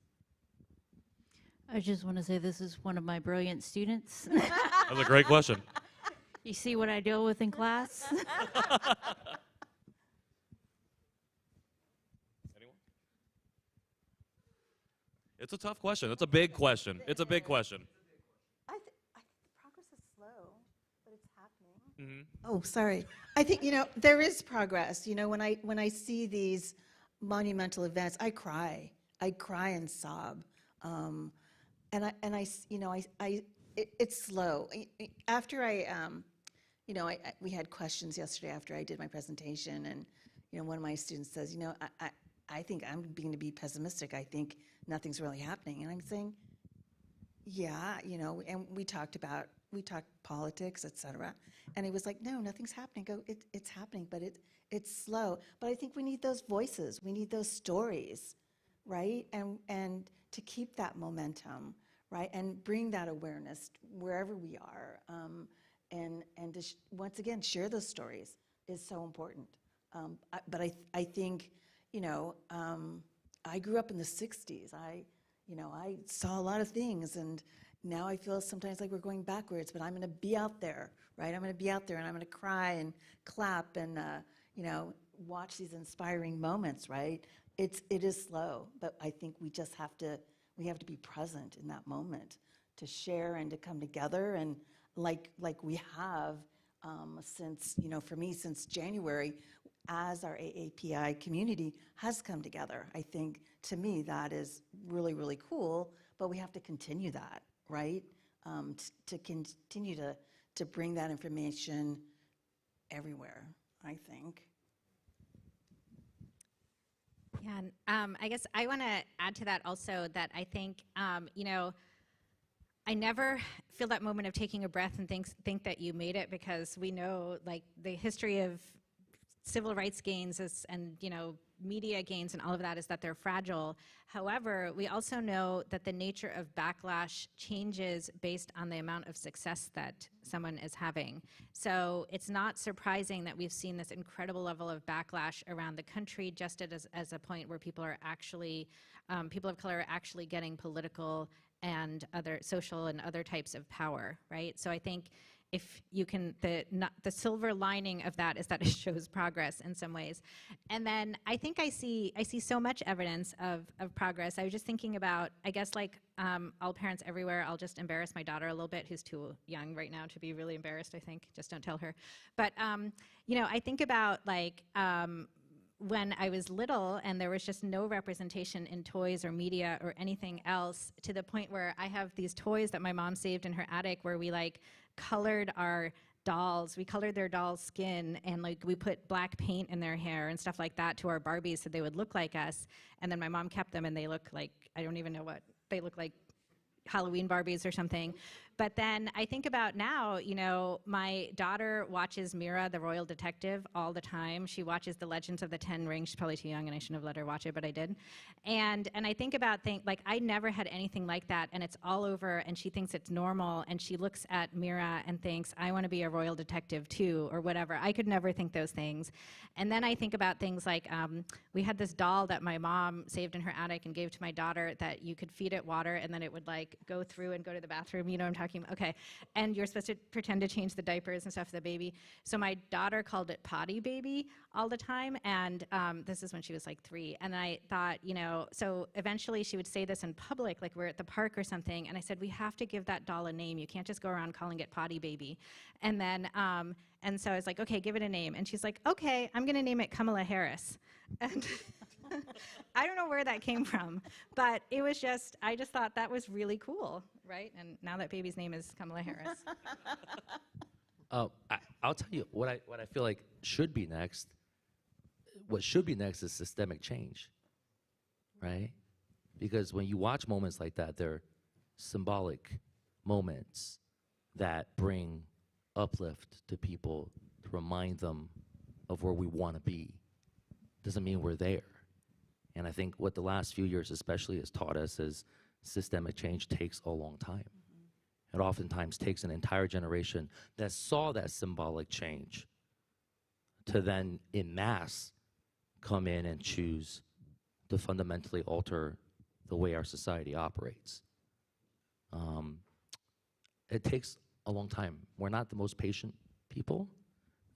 I just want to say this is one of my brilliant students. That's a great question. You see what I deal with in class? Anyone? It's a tough question. It's a big question. It's a big question. I think the progress is slow, but it's happening. Mm-hmm. Oh, sorry. I think, there is progress. When I see these monumental events, I cry. I cry and sob. It's slow. After we had questions yesterday after I did my presentation, and one of my students says, I think I'm being to be pessimistic. I think nothing's really happening, and I'm saying, yeah, and we talked politics, et cetera, and he was like, no, nothing's happening. It's happening, but it's slow. But I think we need those voices. We need those stories, right? And to keep that momentum, right? And bring that awareness wherever we are. And to once again, share those stories is so important. But I think, you know, I grew up in the 60s. I saw a lot of things, and now I feel sometimes like we're going backwards, but I'm going to be out there, right? I'm going to be out there, and I'm going to cry and clap and, you know, watch these inspiring moments, right? It is slow, but I think we just have to be present in that moment to share and to come together, and like we have since, you know, for me, since January, as our AAPI community has come together. I think, to me, that is really, really cool, but we have to continue that, right? To continue to bring that information everywhere, I think. Yeah, and I guess I want to add to that also that I think, you know, I never feel that moment of taking a breath and think that you made it, because we know, like, the history of civil rights gains and, you know, media gains and all of that is that they're fragile. However, we also know that the nature of backlash changes based on the amount of success that someone is having. So it's not surprising that we've seen this incredible level of backlash around the country, just as a point where people are actually, people of color are actually getting political and other social and other types of power, right? So I think if you can, the silver lining of that is that it shows progress in some ways. And then I think I see so much evidence of progress. I was just thinking about, I guess, like all parents everywhere, I'll just embarrass my daughter a little bit, who's too young right now to be really embarrassed, I think. Just don't tell her. But, you know, I think about, like, when I was little and there was just no representation in toys or media or anything else, to the point where I have these toys that my mom saved in her attic where we, like, colored our dolls. We colored their dolls' skin, and, like, we put black paint in their hair and stuff like that to our Barbies so they would look like us. And then my mom kept them, and they look like, I don't even know what, they look like Halloween Barbies or something. But then I think about now, you know, my daughter watches Mira, the Royal Detective, all the time. She watches The Legends of the Ten Rings. She's probably too young, and I shouldn't have let her watch it, but I did. And I think about like, I never had anything like that, and it's all over, and she thinks it's normal, and she looks at Mira and thinks, I want to be a Royal Detective too, or whatever. I could never think those things. And then I think about things like, we had this doll that my mom saved in her attic and gave to my daughter that you could feed it water, and then it would, like, go through and go to the bathroom. You know what I'm talking about? Okay. And you're supposed to pretend to change the diapers and stuff for the baby. So my daughter called it Potty Baby all the time, and this is when she was like 3. And I thought, you know, so eventually she would say this in public, like we're at the park or something, and I said, we have to give that doll a name. You can't just go around calling it Potty Baby. And then, and so I was like, okay, give it a name. And she's like, okay, I'm gonna name it Kamala Harris. And I don't know where that came from, but it was just, I just thought that was really cool, right? And now that baby's name is Kamala Harris. I'll tell you what I feel like should be next. What should be next is systemic change, right? Because when you watch moments like that, they're symbolic moments that bring uplift to people, to remind them of where we want to be. Doesn't mean we're there. And I think what the last few years especially has taught us is systemic change takes a long time. It oftentimes takes an entire generation that saw that symbolic change to then en masse come in and choose to fundamentally alter the way our society operates. It takes a long time. We're not the most patient people.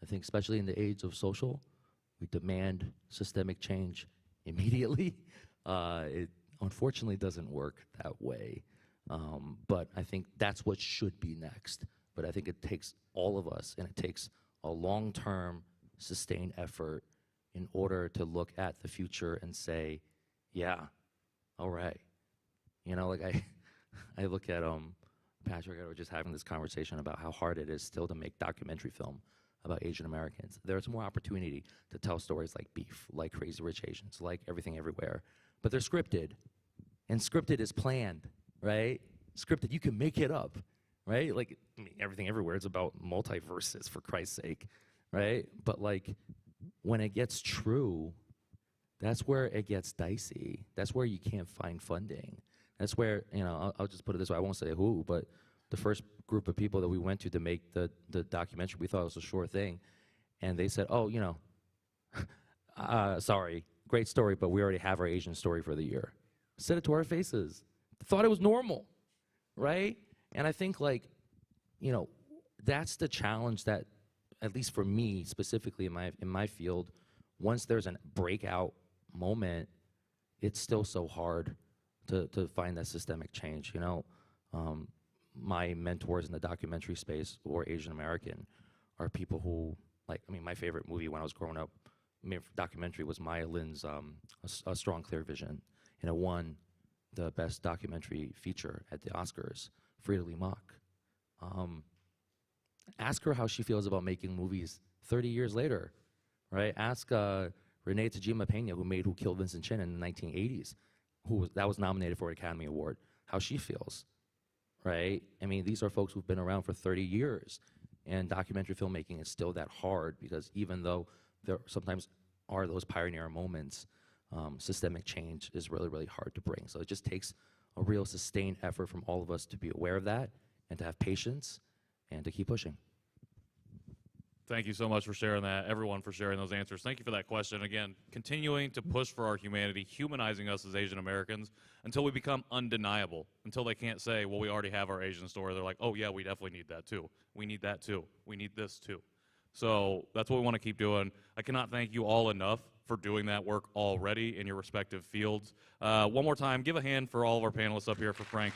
I think especially in the age of social, we demand systemic change immediately. It unfortunately doesn't work that way. But I think that's what should be next. But I think it takes all of us, and it takes a long-term, sustained effort in order to look at the future and say, yeah, all right. You know, like I look at Patrick and I were just having this conversation about how hard it is still to make documentary film about Asian Americans. There's more opportunity to tell stories like Beef, like Crazy Rich Asians, like Everything Everywhere. But they're scripted. And scripted is planned, right? Scripted, you can make it up, right? Like, I mean, Everything Everywhere is about multiverses, for Christ's sake, right? But, like, when it gets true, that's where it gets dicey. That's where you can't find funding. That's where, you know, I'll just put it this way. I won't say who, but the first group of people that we went to make the documentary, we thought it was a sure thing. And they said, oh, you know, sorry, great story, but we already have our Asian story for the year. Said it to our faces. Thought it was normal, right? And I think, like, you know, that's the challenge that, at least for me specifically in my field, once there's a breakout moment, it's still so hard to find that systemic change. You know, my mentors in the documentary space who are Asian American are people who, like, I mean, my favorite movie when I was growing up, documentary was Maya Lin's A Strong Clear Vision, and it won the best documentary feature at the Oscars. Frida Lee Mock. Ask her how she feels about making movies 30 years later, right? Ask Renee Tajima Pena, who made Who Killed Vincent Chin in the 1980s, that was nominated for an Academy Award, how she feels, right? I mean, these are folks who've been around for 30 years, and documentary filmmaking is still that hard because even though there sometimes are those pioneer moments, systemic change is really, really hard to bring. So it just takes a real sustained effort from all of us to be aware of that and to have patience and to keep pushing. Thank you so much for sharing that, everyone for sharing those answers. Thank you for that question. Again, continuing to push for our humanity, humanizing us as Asian Americans until we become undeniable, until they can't say, well, we already have our Asian story. They're like, oh, yeah, we definitely need that too. We need that too. We need this too. So that's what we want to keep doing. I cannot thank you all enough for doing that work already in your respective fields. One more time, give a hand for all of our panelists up here for Frank.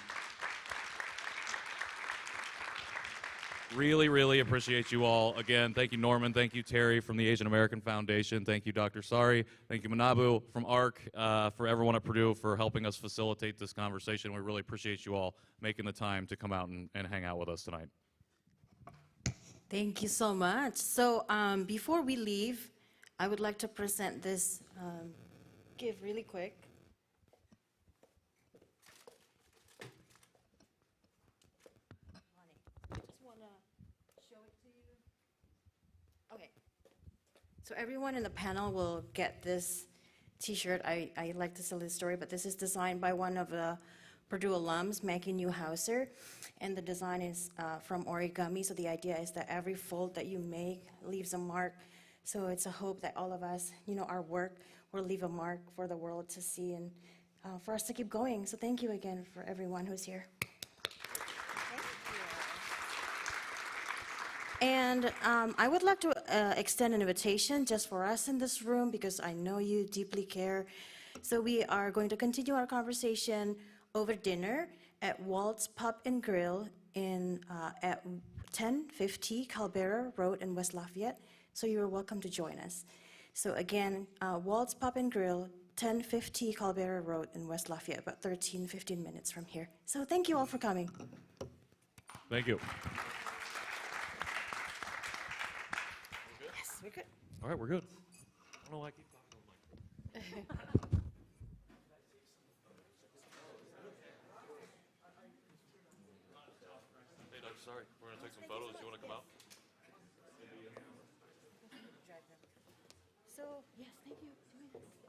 Really, really appreciate you all. Again, thank you, Norman. Thank you, Terry, from the Asian American Foundation. Thank you, Dr. Sari. Thank you, Manabu from ARC, for everyone at Purdue for helping us facilitate this conversation. We really appreciate you all making the time to come out and hang out with us tonight. Thank you so much. So before we leave, I would like to present this gift really quick. Okay. So everyone in the panel will get this T-shirt. I like to tell this story, but this is designed by one of the Purdue alums, Maggie Newhouser, and the design is from origami. So the idea is that every fold that you make leaves a mark. So it's a hope that all of us, our work will leave a mark for the world to see and for us to keep going. So thank you again for everyone who's here. And I would like to extend an invitation just for us in this room because I know you deeply care. So we are going to continue our conversation over dinner at Walt's Pub and Grill at 1050 Calbera Road in West Lafayette. So you're welcome to join us. So again, Walt's Pub and Grill, 1050 Calbera Road in West Lafayette, about 15 minutes from here. So thank you all for coming. Thank you. Yes, we're good. All right, we're good. I don't know why I keep talking on the mic. Hey, Dr. Sorry, we're going to take some photos. You want to come out? So, yes, thank you. 2 minutes.